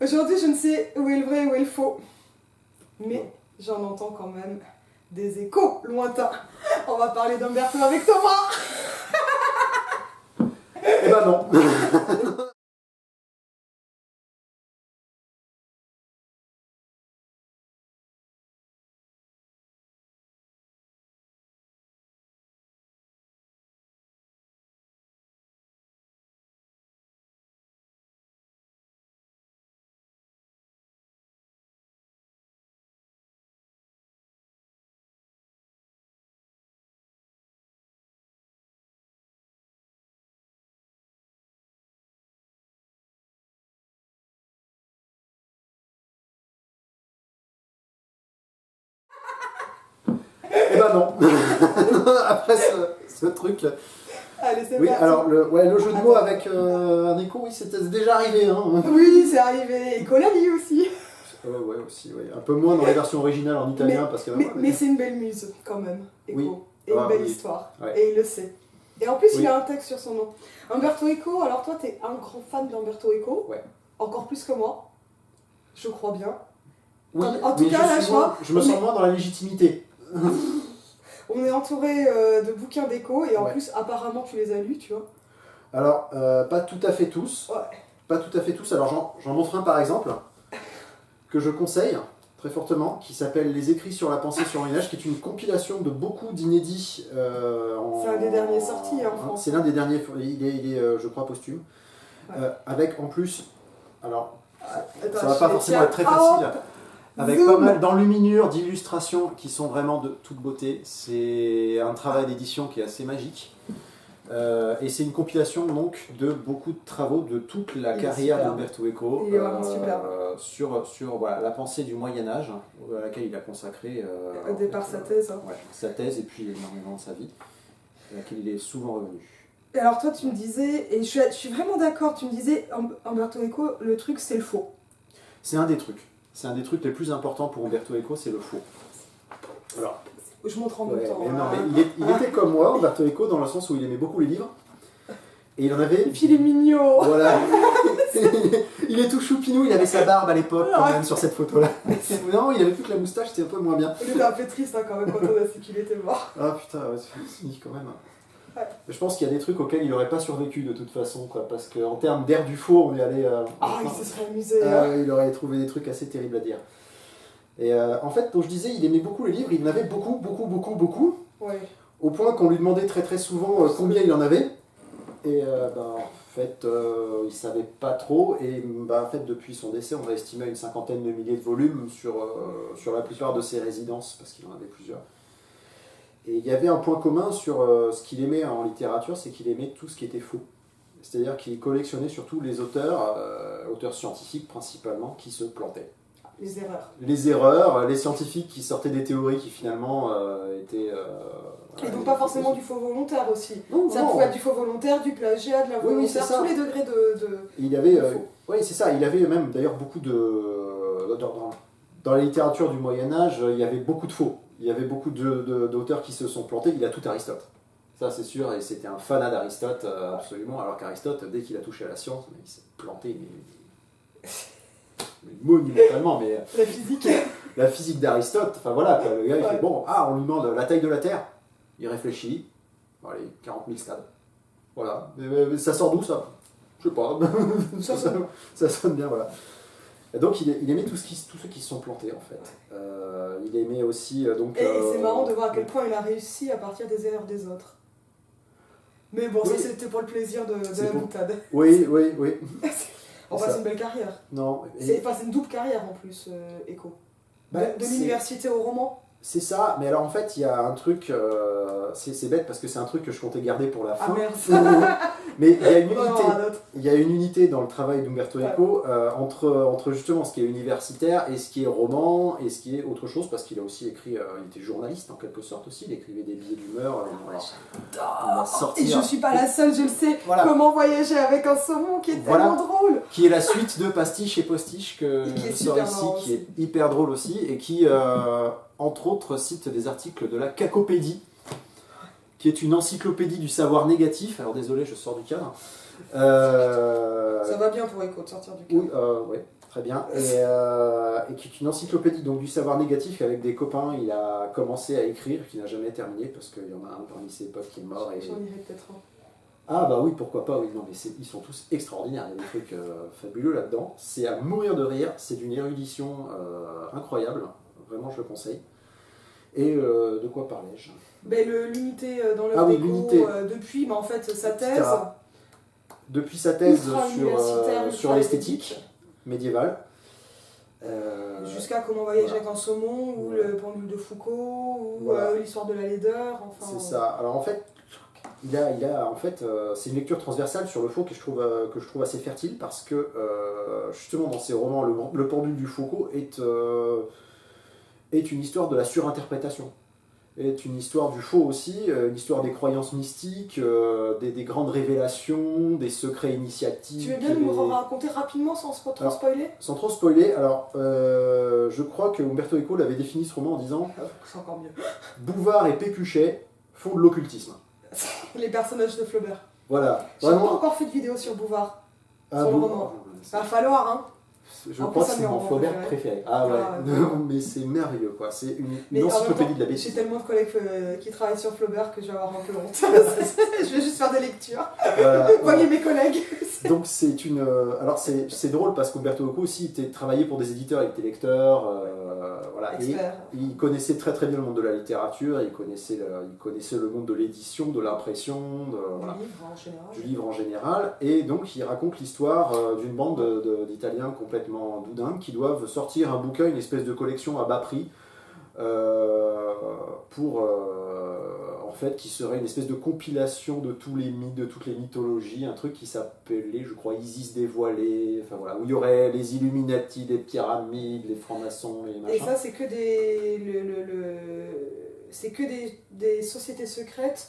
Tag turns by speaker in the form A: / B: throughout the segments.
A: Aujourd'hui, je ne sais où est le vrai et où est le faux. Mais j'en entends quand même des échos lointains. On va parler d'Umberto avec Thomas.
B: Eh ben non. Eh ben non. Après ce truc.
A: Allez, c'est
B: Oui,
A: parti.
B: alors le jeu de mots avec un écho, oui, c'était déjà arrivé. Hein.
A: Oui, c'est arrivé. Et Colali aussi.
B: Ouais, aussi, ouais. Un peu moins dans les versions originales en italien parce que.
A: Mais c'est une belle muse quand même, Eco.
B: Oui.
A: Et une belle
B: oui.
A: histoire.
B: Ouais.
A: Et il le sait. Et en plus,
B: Oui.
A: il a un texte sur son nom. Umberto Eco, alors toi, t'es un grand fan d'Umberto Eco.
B: Ouais.
A: Encore plus que moi. Je crois bien.
B: Oui,
A: En tout
B: mais
A: cas, là,
B: je me sens moins dans la légitimité.
A: On est entouré de bouquins d'écho et en
B: Ouais.
A: plus, apparemment, tu les as lus, tu vois.
B: Alors, pas tout à fait tous.
A: Ouais.
B: Pas tout à fait tous. Alors, j'en montre un par exemple, que je conseille très fortement, qui s'appelle Les écrits sur la pensée sur Moyen-Âge, qui est une compilation de beaucoup d'inédits.
A: C'est un des derniers sortis en France.
B: C'est l'un des derniers, il est je crois, posthume.
A: Ouais.
B: Avec en plus, alors,
A: Attends,
B: ça va pas forcément être très facile. Avec
A: Zoom.
B: pas mal d'enluminures, d'illustrations qui sont vraiment de toute beauté. C'est un travail d'édition qui est assez magique. Et c'est une compilation donc de beaucoup de travaux de toute la carrière d'Umberto Eco
A: Il est vraiment superbe.
B: sur voilà, la pensée du Moyen-Âge, à laquelle il a consacré
A: Au départ, sa thèse. Hein.
B: ouais, sa thèse et puis énormément de sa vie, à laquelle il est souvent revenu.
A: Et alors, toi, tu me disais, et je suis vraiment d'accord, tu me disais, Umberto Eco, le truc, c'est le faux.
B: C'est un des trucs. C'est un des trucs les plus importants pour Umberto Eco, c'est le faux. Alors,
A: Je montre en même
B: ouais,
A: temps.
B: mais non,
A: hein.
B: mais il était comme moi, Umberto Eco, dans le sens où il aimait beaucoup les livres. Et il en avait.
A: Et puis, il est mignon.
B: Voilà. Il est tout choupinou, il avait sa barbe à l'époque, quand même, sur cette photo-là. Non, il avait plus que la moustache, c'était un peu moins bien.
A: Il était un peu triste hein, quand même quand on a su qu'il était mort.
B: Ah putain, ouais, c'est fini quand même.
A: Ouais.
B: Je pense qu'il y a des trucs auxquels il n'aurait pas survécu de toute façon, quoi, parce qu'en termes d'air du faux, on est allé.
A: Ah, il se serait amusé. Hein.
B: Il aurait trouvé des trucs assez terribles à dire. Et en fait, comme je disais, il aimait beaucoup les livres, il en avait beaucoup,
A: Ouais.
B: au point qu'on lui demandait très très souvent combien il en avait. Et en fait, il savait pas trop. Et en fait, depuis son décès, on a estimé à une cinquantaine de milliers de volumes sur la plupart de ses résidences, parce qu'il en avait plusieurs. Et il y avait un point commun sur ce qu'il aimait en littérature, c'est qu'il aimait tout ce qui était faux. C'est-à-dire qu'il collectionnait surtout les auteurs scientifiques principalement, qui se plantaient.
A: Les erreurs.
B: Les erreurs, les scientifiques qui sortaient des théories qui finalement étaient...
A: Et donc pas forcément du faux volontaire aussi.
B: Non,
A: Ça
B: non.
A: pouvait être du faux volontaire, du plagiat, de la
B: Oui,
A: volontaire,
B: c'est ça.
A: tous les degrés de...
B: Il avait,
A: faux.
B: oui, c'est ça. Il avait même d'ailleurs beaucoup de... Dans la littérature du Moyen-Âge, il y avait beaucoup de faux. Il y avait beaucoup d'auteurs qui se sont plantés. Il a tout Aristote. Ça, c'est sûr. Et c'était un fanat d'Aristote, absolument. Alors qu'Aristote, dès qu'il a touché à la science, il s'est planté. Mais monumentalement. Mais la physique d'Aristote, enfin voilà, quoi, le gars, il fait bon, on lui demande la taille de la Terre. Il réfléchit. Bon, allez, 40 000 stades. Voilà. Mais ça sort d'où ça? Je sais pas. Ça sonne bien, voilà. Et donc il aimait tous ceux qui se sont plantés en fait. Il aimait aussi donc.
A: Et c'est marrant de voir à quel point il a réussi à partir des erreurs des autres. Mais bon, ça c'était pour le plaisir de la boutade.
B: Oui.
A: Enfin, c'est une belle carrière.
B: Non.
A: C'est une double carrière en plus, Eco. De l'université au roman.
B: C'est ça, mais alors en fait il y a un truc, c'est bête parce que c'est un truc que je comptais garder pour la fin.
A: Ah merde.
B: Mais il y a une unité dans le travail d'Umberto Eco entre justement ce qui est universitaire et ce qui est roman et ce qui est autre chose, parce qu'il a aussi écrit, il était journaliste en quelque sorte aussi, il écrivait des billets d'humeur.
A: Et je suis pas la seule, je le sais.
B: Voilà.
A: Comment voyager avec un saumon qui est tellement drôle.
B: Qui est la suite de Pastiche et Postiche que je sors ici, qui est hyper drôle aussi et qui entre autres cite des articles de la Cacopédie, qui est une encyclopédie du savoir négatif. Alors désolé, je sors du cadre.
A: Ça va bien pour Eco de sortir du cadre.
B: Oui, ouais, très bien. Et qui est une encyclopédie donc, du savoir négatif avec des copains. Il a commencé à écrire, qui n'a jamais terminé, parce qu'il y en a un parmi ses potes qui est mort. Et...
A: J'en lirai peut-être un.
B: Ah bah oui, pourquoi pas, oui, non, mais ils sont tous extraordinaires, il y a des trucs fabuleux là-dedans. C'est à mourir de rire, c'est d'une érudition incroyable, vraiment je le conseille. Et de quoi parlais-je?
A: Ben, l'unité dans
B: Ah
A: l'œuvre
B: oui,
A: déco,
B: l'unité.
A: depuis en fait, sa thèse,
B: Etc. Depuis sa thèse
A: ultra-universitaire,
B: sur l'esthétique médiévale.
A: Jusqu'à comment voyager
B: Voilà.
A: avec un saumon, ou
B: Voilà.
A: le pendule de Foucault, ou
B: Voilà.
A: l'histoire de la laideur, enfin...
B: C'est ça. Alors en fait, c'est une lecture transversale sur le faux que je trouve assez fertile parce que justement dans ses romans, le pendule du Foucault est une histoire de la surinterprétation, est une histoire du faux aussi, une histoire des croyances mystiques, des grandes révélations, des secrets initiatiques.
A: Tu veux bien nous raconter rapidement sans trop spoiler?
B: Sans trop spoiler, alors je crois que Umberto Eco l'avait défini ce roman en disant
A: C'est encore mieux.
B: Bouvard et Pécuchet font de l'occultisme.
A: Les personnages de Flaubert.
B: Voilà.
A: J'ai pas
B: Vraiment.
A: encore fait de vidéo sur Bouvard.
B: Ah,
A: sur le
B: bon,
A: roman. Ça va falloir, hein.
B: Je
A: En
B: crois
A: plus,
B: que
A: ça
B: c'est
A: me
B: mon
A: rend
B: Flaubert
A: préféré.
B: préféré. Ah ouais,
A: Ah,
B: non, mais c'est merveilleux quoi. C'est
A: Mais
B: une
A: en même
B: encyclopédie
A: temps,
B: de la
A: j'ai
B: bêtise.
A: tellement de collègues qui travaillent sur Flaubert que je vais avoir un peu honte. Je vais juste faire des lectures.
B: Voilà,
A: Voyez mes collègues.
B: Donc c'est une. Alors c'est drôle parce qu'Umberto Eco aussi travaillait pour des éditeurs, il était lecteur, voilà. Et
A: Expert.
B: il connaissait très très bien le monde de la littérature, il connaissait le monde de l'édition, de l'impression, voilà,
A: Du livre en général.
B: du livre en général, et donc il raconte l'histoire d'une bande d'Italiens complètement doudingues qui doivent sortir un bouquin, une espèce de collection à bas prix, en fait, qui serait une espèce de compilation de tous les mythes, de toutes les mythologies, un truc qui s'appelait, je crois, Isis dévoilée, enfin voilà, où il y aurait les Illuminati, les pyramides, les francs-maçons, les machins.
A: Et ça, c'est que c'est que des sociétés secrètes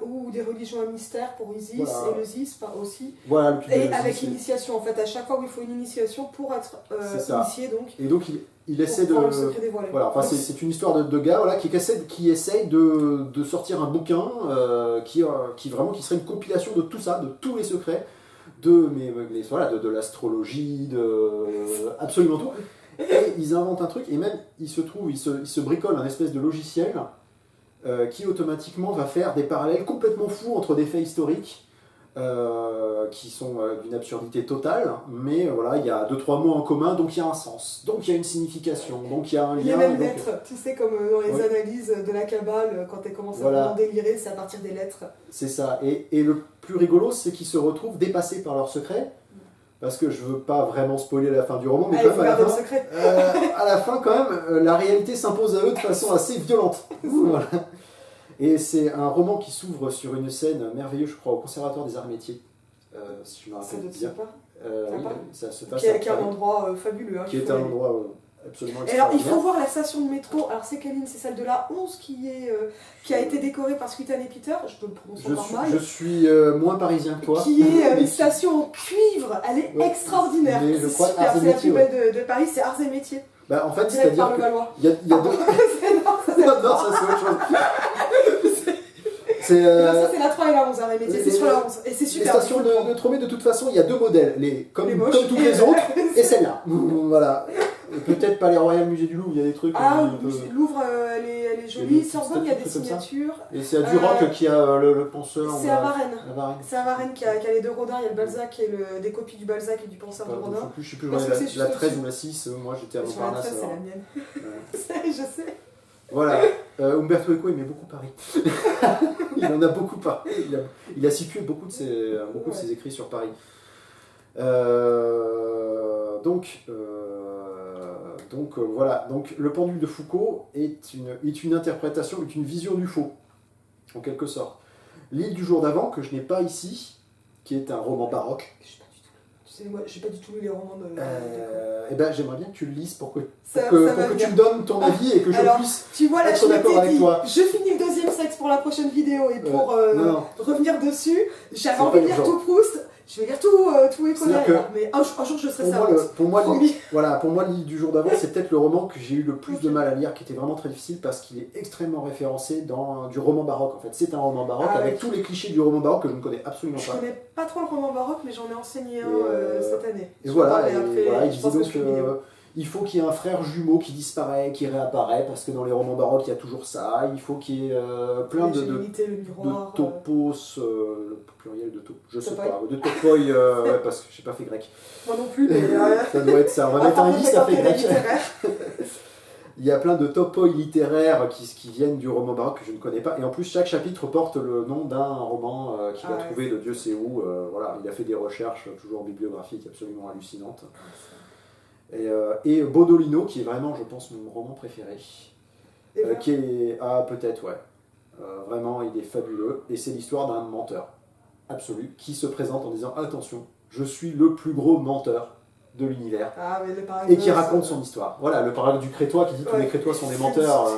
A: ou des religions à mystère pour Isis,
B: Voilà.
A: et le Zis aussi.
B: Voilà, le culte de
A: Et
B: l'Isis,
A: avec
B: c'est-
A: l'initiation, en fait, à chaque fois où il faut une initiation pour être
B: C'est ça.
A: initié, donc,
B: Et donc il essaie
A: pour
B: de...
A: prendre le secret dévoilé.
B: Voilà, enfin, c'est une histoire de gars voilà, qui essaye de sortir un bouquin qui serait une compilation de tout ça, de tous les secrets, de l'astrologie, de absolument tout. Et ils inventent un truc, et même ils se bricolent un espèce de logiciel qui automatiquement va faire des parallèles complètement fous entre des faits historiques qui sont d'une absurdité totale, mais voilà, il y a 2-3 mots en commun, donc il y a un sens, donc il y a une signification, donc il y a un lien.
A: Il y a même
B: et donc-
A: lettres, tu sais, comme dans les
B: Ouais.
A: analyses de la Kabbale, quand elle commence à
B: Voilà.
A: vraiment délirer, c'est à partir des lettres.
B: C'est ça. Et le plus rigolo, c'est qu'ils se retrouvent dépassés par leur secret. Parce que je veux pas vraiment spoiler la fin du roman, mais
A: Allez,
B: quand
A: faut
B: même
A: garder le secret.
B: à la fin, quand même, la réalité s'impose à eux de façon assez violente. Voilà. Et c'est un roman qui s'ouvre sur une scène merveilleuse, je crois, au Conservatoire des Arts et Métiers, si je me
A: Ça
B: rappelle
A: doit te
B: bien.
A: pas.
B: Oui,
A: Sympa.
B: ça se passe
A: Qui
B: à
A: est un
B: Paris,
A: endroit fabuleux. Hein,
B: qui
A: qu'il
B: est
A: faut
B: un
A: aller.
B: endroit absolument
A: Et alors, il
B: extraordinaire.
A: faut voir la station de métro. Alors, c'est quelle ligne? C'est celle de la 11 qui a été décorée par Sweetan et Peter. Je peux le prononcer encore mal.
B: Je suis moins parisien que toi.
A: Qui est
B: mais
A: une station en cuivre. Elle est
B: Ouais,
A: extraordinaire.
B: mais je
A: C'est
B: crois
A: super.
B: Arts et
A: C'est la
B: Métiers,
A: plus belle de Paris. C'est Arts et Métiers.
B: Bah, en fait,
A: Direct
B: c'est-à-dire
A: par le
B: que
A: Valois.
B: il y a
A: Pardon.
B: deux...
A: Non, ça, c'est
B: non, ça c'est autre chose. C'est
A: Non, ça, c'est la 3 et la 11, Arts et Métiers. C'est
B: les-
A: sur la 11. Et c'est
B: les
A: super.
B: stations
A: il faut le prendre.
B: de Tromé, de toute façon, il y a deux modèles, comme
A: Les moches
B: toutes
A: et-
B: les autres, et celle-là. Voilà. Et peut-être pas les Royal Musée du Louvre, il y a des trucs.
A: Ah,
B: un peu-
A: Louvre, elle est
B: Il y a
A: jolie.
B: des
A: Sorbonne, il y a des
B: petites statues comme ça.
A: signatures.
B: Et c'est à Duroc qui a le penseur.
A: C'est à Varennes.
B: À Varennes.
A: C'est à Varennes qui a les deux Rodin. Il y a le Balzac et des copies du Balzac et du penseur de Rodin.
B: Je sais plus,
A: Parce que c'est
B: la
A: juste
B: 13
A: au-dessus.
B: ou la 6, moi j'étais à
A: Sur la
B: Montparnasse.
A: 13, c'est
B: alors.
A: la mienne.
B: Ouais.
A: Je sais.
B: Voilà, Umberto Eco aimait beaucoup Paris. Il en a beaucoup parlé. Il a situé beaucoup de ses écrits sur Paris. Voilà. Donc le pendule de Foucault est une interprétation, est une vision du faux, en quelque sorte. L'île du jour d'avant, que je n'ai pas ici, qui est un roman baroque.
A: Je sais pas du tout. Tu sais, moi, j'ai pas du tout lu les romans de.
B: Eh ben, j'aimerais bien que tu le lises pour que
A: Ça
B: tu
A: va
B: me
A: venir.
B: donnes ton avis et que je
A: Alors,
B: puisse.
A: Tu vois, là,
B: être
A: je
B: d'accord
A: m'étais
B: avec
A: dit,
B: toi.
A: je finis le deuxième sexe pour la prochaine vidéo et pour
B: Non.
A: revenir dessus, j'avais
B: C'est
A: envie de
B: pas
A: lire
B: urgent.
A: tout Proust. Je vais lire tout et
B: C'est-à-dire
A: derrière, mais un jour je serai savante.
B: Promis. Pour moi, le livre du jour d'avant, c'est peut-être le roman que j'ai eu le plus de mal à lire, qui était vraiment très difficile parce qu'il est extrêmement référencé dans du roman baroque. En fait, c'est un roman baroque avec tous les clichés du roman baroque que je ne connais absolument pas.
A: Je connais pas trop le roman baroque, mais j'en ai enseigné un cette année.
B: Et voilà, il disait donc il faut qu'il y ait un frère jumeau qui disparaît, qui réapparaît, parce que dans les romans baroques, il y a toujours ça. Il faut qu'il y ait plein de topos, le pluriel de topos, je sais pas, de topoi, parce que j'ai pas fait grec.
A: Moi non plus, mais...
B: ça doit être ça, on va mettre un i, ça fait grec. Il y a plein de topoi littéraires qui viennent du roman baroque que je ne connais pas. Et en plus, chaque chapitre porte le nom d'un roman qu'il a trouvé de Dieu sait où. Voilà, il a fait des recherches toujours bibliographiques absolument hallucinantes. Et Bodolino, qui est vraiment, je pense, mon roman préféré. Qui est... Ah, peut-être, ouais. Vraiment, il est fabuleux. Et c'est l'histoire d'un menteur absolu qui se présente en disant « Attention, je suis le plus gros menteur de l'univers. » Et qui raconte son histoire. Voilà, le paragraphe du Crétois qui dit tous les Crétois sont des menteurs.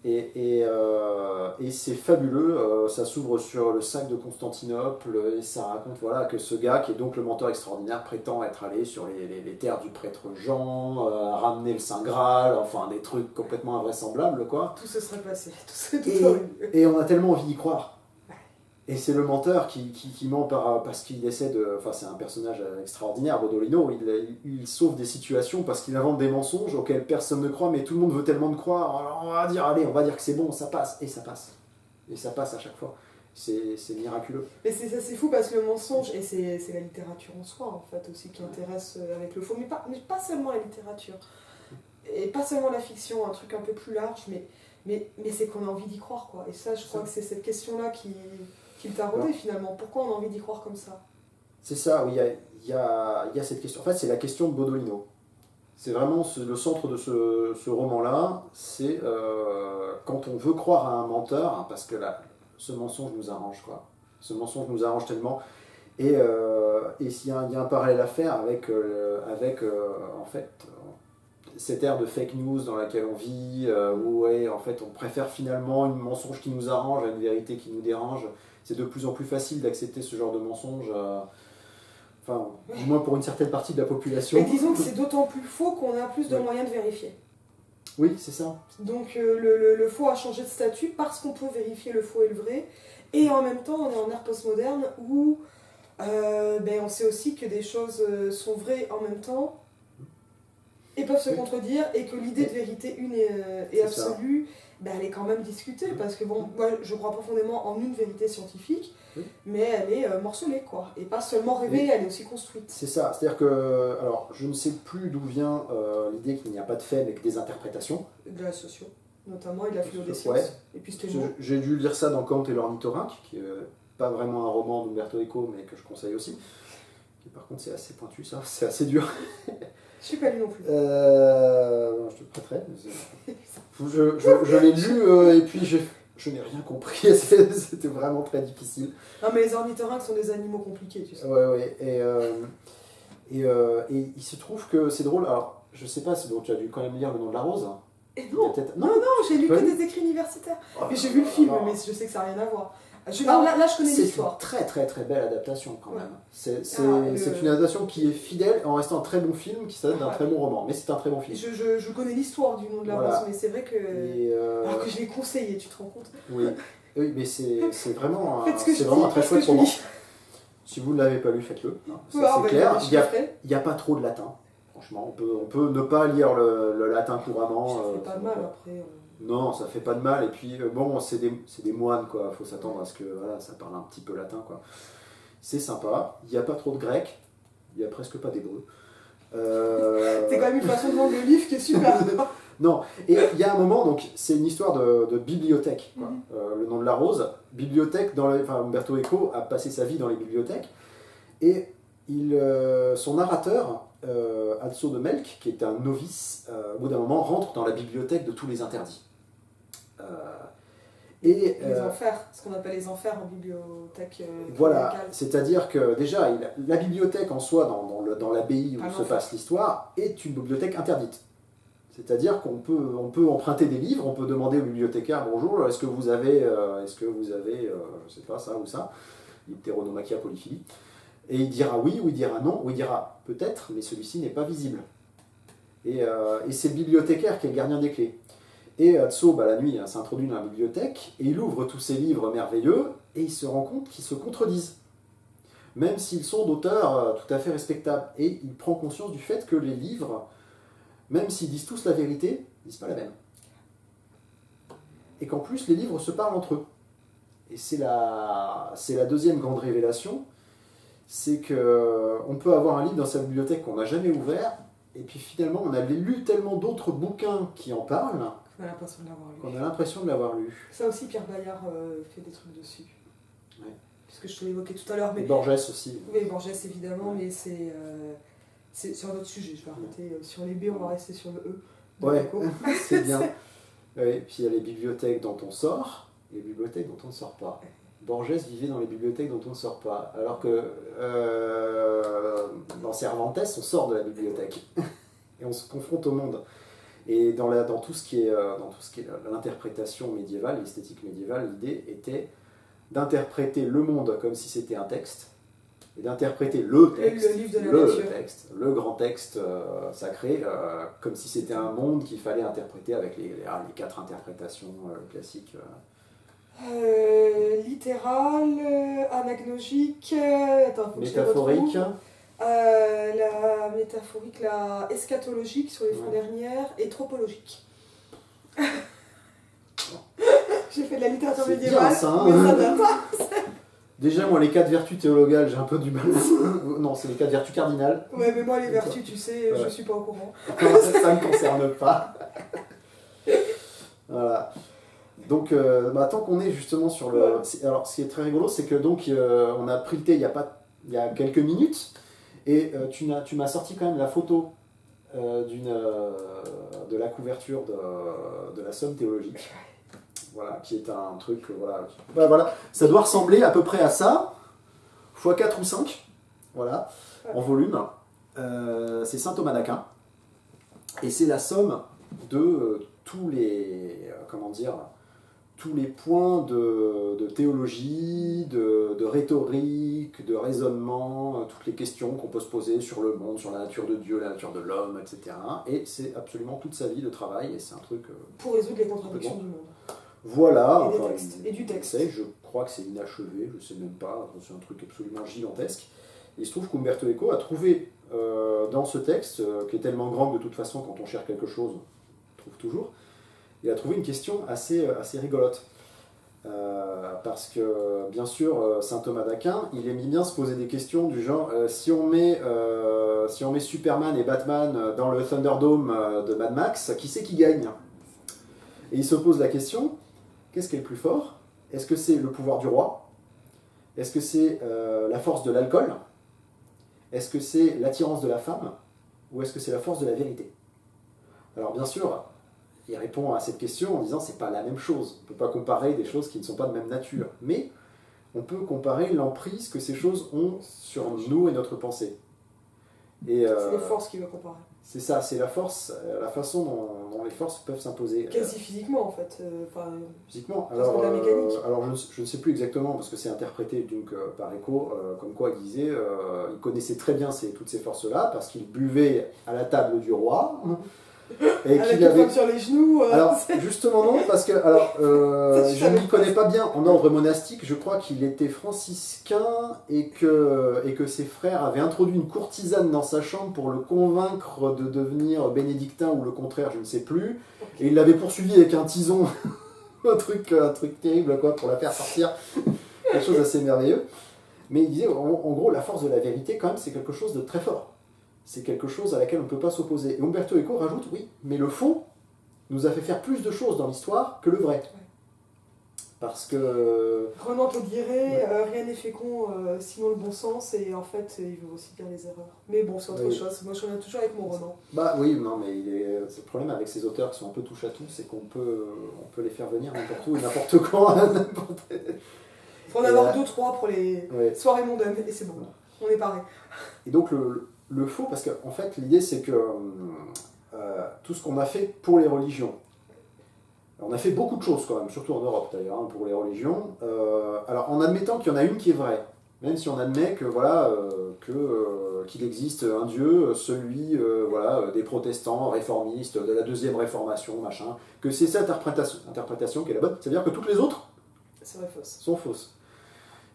B: Et c'est fabuleux, ça s'ouvre sur le sac de Constantinople et ça raconte voilà, que ce gars, qui est donc le menteur extraordinaire, prétend être allé sur les terres du prêtre Jean, ramener le Saint Graal, enfin des trucs complètement invraisemblables, quoi.
A: Tout se serait passé,
B: et on a tellement envie d'y croire. Et c'est le menteur qui ment parce qu'il essaie de... Enfin, c'est un personnage extraordinaire, Bodolino. Il sauve des situations parce qu'il invente des mensonges auxquels personne ne croit, mais tout le monde veut tellement de croire. Alors on va dire, allez, on va dire que c'est bon, ça passe. Et ça passe. Et ça passe à chaque fois. C'est miraculeux.
A: Mais c'est fou parce que le mensonge, et c'est la littérature en soi, en fait, aussi, qui intéresse avec le faux. Mais pas seulement la littérature. Et pas seulement la fiction, un truc un peu plus large, mais c'est qu'on a envie d'y croire, quoi. Et ça, je crois que c'est cette question-là qui le taraudait finalement. Pourquoi on a envie d'y croire comme ça?
B: C'est ça, oui, il y a cette question. En fait, c'est la question de Bodolino. C'est vraiment le centre de ce roman-là. C'est quand on veut croire à un menteur, hein, parce que là, ce mensonge nous arrange, quoi. Ce mensonge nous arrange tellement. Et s'il y a un parallèle à faire avec en fait, cette ère de fake news dans laquelle on vit, où en fait, on préfère finalement un mensonge qui nous arrange à une vérité qui nous dérange. C'est de plus en plus facile d'accepter ce genre de mensonge, enfin, du moins pour une certaine partie de la population.
A: Et disons que c'est d'autant plus faux qu'on a plus de moyens de vérifier.
B: Oui, c'est ça.
A: Donc le faux a changé de statut parce qu'on peut vérifier le faux et le vrai. Et en même temps, on est en ère postmoderne où on sait aussi que des choses sont vraies en même temps et peuvent se contredire, et que l'idée de vérité une et absolue, elle est quand même discutée, parce que bon, moi je crois profondément en une vérité scientifique, mais elle est morcelée, quoi, et pas seulement rêvée, elle est aussi construite.
B: C'est ça, c'est-à-dire que, alors je ne sais plus d'où vient l'idée qu'il n'y a pas de fait mais que des interprétations.
A: De la socio, notamment, et de la philo des sciences, et puis
B: j'ai dû lire ça dans Kant et l'ornithorynque, qui est pas vraiment un roman d'Umberto Eco, mais que je conseille aussi. Et par contre c'est assez pointu, ça, c'est assez dur.
A: Je suis pas lu non plus.
B: Je te prêterai. Je l'ai lu et puis je n'ai rien compris. C'était vraiment très difficile.
A: Non, mais les ornithorynques sont des animaux compliqués, tu sais.
B: Ouais. Et il se trouve que c'est drôle. Alors, je sais pas si tu as dû quand même lire Le Nom de la Rose.
A: Et non, j'ai lu que des écrits universitaires. Mais j'ai vu le film, mais je sais que ça n'a rien à voir. Là, je connais l'histoire.
B: C'est une très très belle adaptation quand même. C'est une adaptation qui est fidèle en restant un très bon film qui s'adapte d'un très bon roman. Mais c'est un très bon film.
A: Je connais l'histoire du Nom de la Rose, mais c'est vrai que. Alors que je l'ai conseillé, tu te rends compte?
B: Oui, mais c'est vraiment un très chouette roman. Si vous ne l'avez pas lu, faites-le. C'est clair. Il n'y a pas trop de latin. Franchement, on peut ne pas lire le latin couramment.
A: Ça fait pas de mal après.
B: Non, ça fait pas de mal. Et puis, bon, c'est des moines, quoi. Il faut s'attendre à ce que ça parle un petit peu latin, quoi. C'est sympa. Il n'y a pas trop de grec. Il n'y a presque pas d'hébreu.
A: C'est quand même une façon de vendre le livre qui est super.
B: Non, et il y a un moment, donc c'est une histoire de bibliothèque, quoi. Le Nom de la Rose, bibliothèque, Umberto Eco a passé sa vie dans les bibliothèques, et son narrateur, Alzo de Melk, qui est un novice, au bout d'un moment rentre dans la bibliothèque de tous les interdits.
A: Les enfers, ce qu'on appelle les enfers en bibliothèque.
B: Voilà, c'est-à-dire que déjà, la bibliothèque en soi, dans l'abbaye où se passe l'histoire, est une bibliothèque interdite. C'est-à-dire qu'on peut emprunter des livres, on peut demander au bibliothécaire, bonjour, est-ce que vous avez je sais pas, ça ou ça, l'hétéronomachia polyphilie. Et il dira oui, ou il dira non, ou il dira peut-être, mais celui-ci n'est pas visible. Et c'est le bibliothécaire qui est le gardien des clés. Et Tso, la nuit, s'introduit dans la bibliothèque, et il ouvre tous ces livres merveilleux, et il se rend compte qu'ils se contredisent. Même s'ils sont d'auteurs tout à fait respectables. Et il prend conscience du fait que les livres, même s'ils disent tous la vérité, ils ne disent pas la même. Et qu'en plus, les livres se parlent entre eux. Et c'est la deuxième grande révélation, c'est qu'on peut avoir un livre dans sa bibliothèque qu'on n'a jamais ouvert, et puis finalement, on a lu tellement d'autres bouquins qui en parlent,
A: On a l'impression de l'avoir lu.
B: qu'on a l'impression de l'avoir lu.
A: Ça aussi, Pierre Bayard fait des trucs dessus.
B: Ouais.
A: Puisque je te l'évoquais tout à l'heure. Mais...
B: Et Borges aussi.
A: Oui, Borges évidemment, mais c'est sur un autre sujet. Je vais arrêter sur les B, on va rester sur le E.
B: Ouais, c'est bien. Et puis il y a les bibliothèques dont on sort, et les bibliothèques dont on ne sort pas. Borges vivait dans les bibliothèques dont on ne sort pas, alors que dans Cervantes, on sort de la bibliothèque et on se confronte au monde. Et dans tout ce qui est l'interprétation médiévale, l'esthétique médiévale, l'idée était d'interpréter le monde comme si c'était un texte, et d'interpréter le texte,
A: le livre de la nature.
B: texte, le grand texte sacré, comme si c'était un monde qu'il fallait interpréter avec les 4 interprétations classiques.
A: Littéral, anagnogique,
B: Métaphorique.
A: La métaphorique, la eschatologique sur les fins dernières, et tropologique. J'ai fait de la littérature
B: C'est
A: médiévale,
B: bien, ça, hein.
A: mais ça date.
B: Déjà, moi, les 4 vertus théologales, j'ai un peu du mal. Non, c'est les 4 vertus cardinales.
A: Ouais, mais moi, les vertus, tu sais, je suis pas au courant.
B: Ça ne me concerne pas. Voilà. Donc, tant qu'on est justement sur le... Alors, ce qui est très rigolo, c'est que donc, on a pris le thé il y a quelques minutes, et tu m'as sorti quand même la photo de la couverture de la Somme théologique. Voilà, qui est un truc, voilà. Ça doit ressembler à peu près à ça, x 4 ou 5, voilà, en volume. C'est saint Thomas d'Aquin, et c'est la somme de tous les points de théologie, de rhétorique, de raisonnement, toutes les questions qu'on peut se poser sur le monde, sur la nature de Dieu, la nature de l'homme, etc. Et c'est absolument toute sa vie de travail, et c'est un truc...
A: pour résoudre les contradictions du monde.
B: Voilà,
A: Et du texte.
B: Je crois que c'est inachevé, je ne sais même pas, c'est un truc absolument gigantesque. Et il se trouve qu'Umberto Eco a trouvé dans ce texte, qui est tellement grand que de toute façon, quand on cherche quelque chose, on trouve toujours, il a trouvé une question assez rigolote. Parce que, bien sûr, saint Thomas d'Aquin, il aimait bien se poser des questions du genre, si on met Superman et Batman dans le Thunderdome de Mad Max, qui c'est qui gagne? Et il se pose la question, qu'est-ce qui est le plus fort? Est-ce que c'est le pouvoir du roi? Est-ce que c'est la force de l'alcool? Est-ce que c'est l'attirance de la femme? Ou est-ce que c'est la force de la vérité? Alors bien sûr, il répond à cette question en disant c'est pas la même chose. On ne peut pas comparer des choses qui ne sont pas de même nature. Mais on peut comparer l'emprise que ces choses ont sur nous et notre pensée. Et,
A: c'est les forces qu'il veut comparer.
B: C'est ça, c'est la force, la façon dont les forces peuvent s'imposer.
A: Quasi physiquement en fait.
B: Physiquement.
A: De la mécanique.
B: Alors je ne sais plus exactement parce que c'est interprété donc, par Eco, comme quoi il disait, il connaissait très bien toutes ces forces-là parce qu'il buvait à la table du roi.
A: Et avec une femme sur les genoux.
B: Alors justement non, parce que je ne m'y connais pas bien en ordre monastique. Je crois qu'il était franciscain et que ses frères avaient introduit une courtisane dans sa chambre pour le convaincre de devenir bénédictin ou le contraire, je ne sais plus. Et il l'avait poursuivi avec un tison, un truc terrible quoi, pour la faire sortir. Quelque chose d'assez merveilleux. Mais il disait en gros la force de la vérité quand même c'est quelque chose de très fort. C'est quelque chose à laquelle on ne peut pas s'opposer. Et Umberto Eco rajoute, oui, mais le faux nous a fait faire plus de choses dans l'histoire que le vrai. Ouais. Parce que...
A: Renan te dirait, rien n'est fécond sinon le bon sens, et en fait, il veut aussi dire les erreurs. Mais bon, c'est autre chose. Moi, je reviens toujours avec mon Renan.
B: Bah oui, non, mais c'est le problème avec ces auteurs qui sont un peu touche à tout, c'est qu'on peut les faire venir n'importe où, n'importe quand, n'importe...
A: Il faut en avoir 2-3 pour les soirées mondaines, et c'est bon, on est pareil.
B: Et donc, le faux, parce qu'en fait, l'idée, c'est que tout ce qu'on a fait pour les religions, on a fait beaucoup de choses quand même, surtout en Europe d'ailleurs, pour les religions. Alors, en admettant qu'il y en a une qui est vraie, Même si on admet que voilà qu'il existe un Dieu, celui voilà des protestants réformistes, de la deuxième réformation, machin, que c'est cette interprétation qui est la bonne, c'est-à-dire que toutes les autres sont fausses.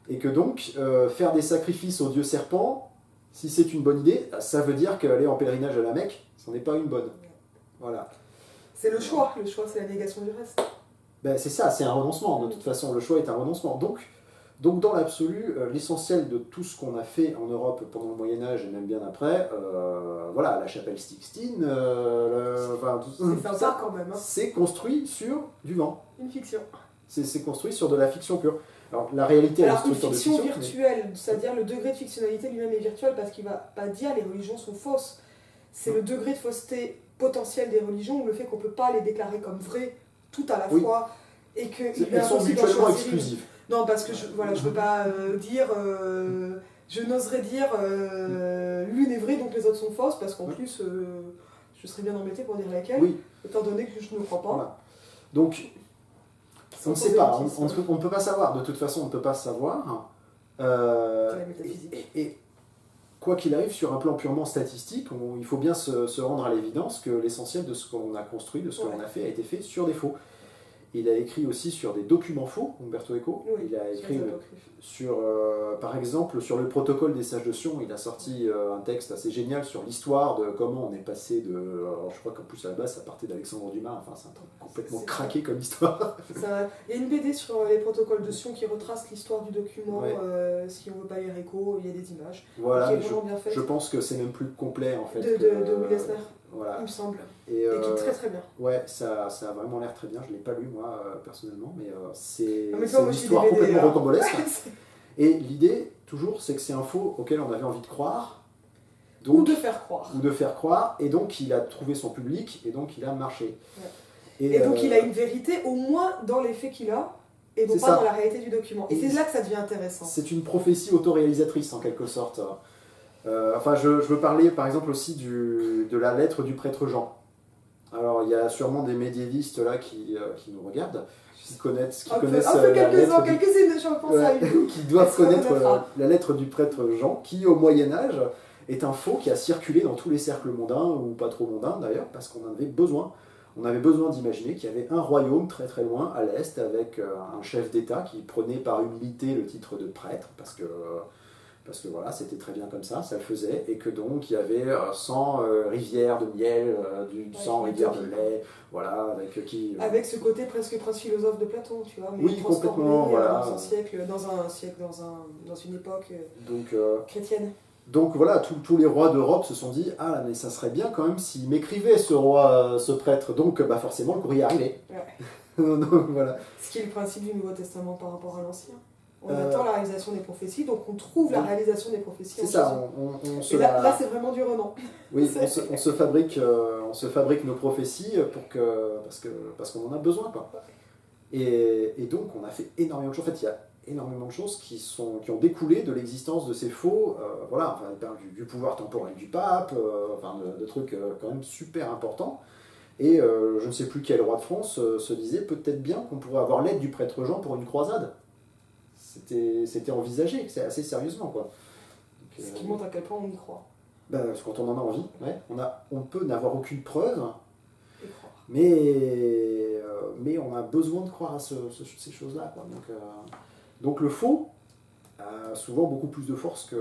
B: Et que donc faire des sacrifices au dieu serpent, si c'est une bonne idée, ça veut dire qu'aller en pèlerinage à la Mecque, ce n'est pas une bonne. Voilà.
A: C'est le choix c'est la négation du reste.
B: Ben, c'est ça, c'est un renoncement, de toute façon, le choix est un renoncement. Donc dans l'absolu, l'essentiel de tout ce qu'on a fait en Europe pendant le Moyen-Âge et même bien après, voilà, la chapelle Sixtine,
A: c'est sympa quand même. Hein.
B: C'est construit sur du vent.
A: Une fiction.
B: C'est construit sur de la fiction pure. Alors la réalité, elle est
A: une
B: structure
A: fiction
B: de fiction
A: virtuelle, c'est-à-dire le degré de fictionnalité lui-même est virtuel parce qu'il ne va pas dire les religions sont fausses. C'est le degré de fausseté potentielle des religions ou le fait qu'on ne peut pas les déclarer comme vraies tout à la fois et que
B: elles sont mutuellement exclusives.
A: Non, parce que je veux pas dire, je n'oserais dire l'une est vraie donc les autres sont fausses parce qu'en plus je serais bien embêtée pour dire laquelle, étant donné que je ne crois pas.
B: Voilà. Donc on ne sait pas, on ne peut pas savoir, de toute façon on ne peut pas savoir. Et quoi qu'il arrive, sur un plan purement statistique, il faut bien se rendre à l'évidence que l'essentiel de ce qu'on a construit, de ce qu'on a fait, a été fait sur des faux. Il a écrit aussi sur des documents faux, Umberto Eco. Il a écrit sur, par exemple, sur le protocole des sages de Sion. Il a sorti un texte assez génial sur l'histoire de comment on est passé de... Alors je crois qu'en plus à la base ça partait d'Alexandre Dumas, enfin c'est un truc complètement craqué comme histoire.
A: Il y a une BD sur les protocoles de Sion qui retrace l'histoire du document, si on ne veut pas lire Eco, il y a des images.
B: Voilà,
A: bien
B: je pense que c'est même plus complet en fait.
A: De Will Eisner.
B: Voilà.
A: Il me semble. Et qui est très très bien.
B: Ouais, ça a vraiment l'air très bien. Je ne l'ai pas lu moi personnellement, mais c'est une
A: histoire
B: complètement rocambolesque. Et l'idée, toujours, c'est que c'est un faux auquel on avait envie de croire. Donc,
A: ou de faire croire.
B: Et donc il a trouvé son public, et donc il a marché.
A: Ouais. Et donc il a une vérité, au moins dans les faits qu'il a, et non pas dans la réalité du document. Et c'est là que ça devient intéressant.
B: C'est une prophétie autoréalisatrice en quelque sorte. Je veux parler par exemple aussi de la lettre du prêtre Jean. Alors il y a sûrement des médiévistes là qui nous regardent, qui connaissent
A: quelques-unes, je pense à une.
B: Qui doivent connaître la lettre du prêtre Jean, qui au Moyen-Âge est un faux qui a circulé dans tous les cercles mondains, ou pas trop mondains d'ailleurs, parce qu'on en avait besoin. On avait besoin d'imaginer qu'il y avait un royaume très très loin à l'est, avec un chef d'État qui prenait par humilité le titre de prêtre, parce que voilà, c'était très bien comme ça le faisait, et que donc il y avait 100 rivières de miel, 100 rivières de lait, voilà,
A: avec ce côté presque prince philosophe de Platon, tu vois, mais
B: oui, complètement, voilà.
A: Dans une époque chrétienne.
B: Donc voilà, tous les rois d'Europe se sont dit, ah mais ça serait bien quand même s'il m'écrivait ce roi, ce prêtre, donc forcément le courrier arrivait.
A: Ouais.
B: Donc voilà.
A: Ce qui est le principe du Nouveau Testament par rapport à l'Ancien. On attend la réalisation des prophéties, donc on trouve la réalisation des prophéties.
B: C'est ça,
A: là c'est vraiment du renom.
B: Oui, on se fabrique nos prophéties parce qu'on en a besoin, quoi. Et donc on a fait énormément de choses. En fait, il y a énormément de choses qui ont découlé de l'existence de ces faux. Voilà, il parle du pouvoir temporel du pape, de trucs quand même super importants. Et je ne sais plus quel roi de France se disait peut-être bien qu'on pourrait avoir l'aide du prêtre Jean pour une croisade. C'était envisagé, c'est assez sérieusement, quoi. Donc,
A: ce qui montre à quel point on y croit.
B: Quand on en a envie, on peut n'avoir aucune preuve,
A: mais
B: on a besoin de croire à ces choses-là, quoi. Donc le faux a souvent beaucoup plus de force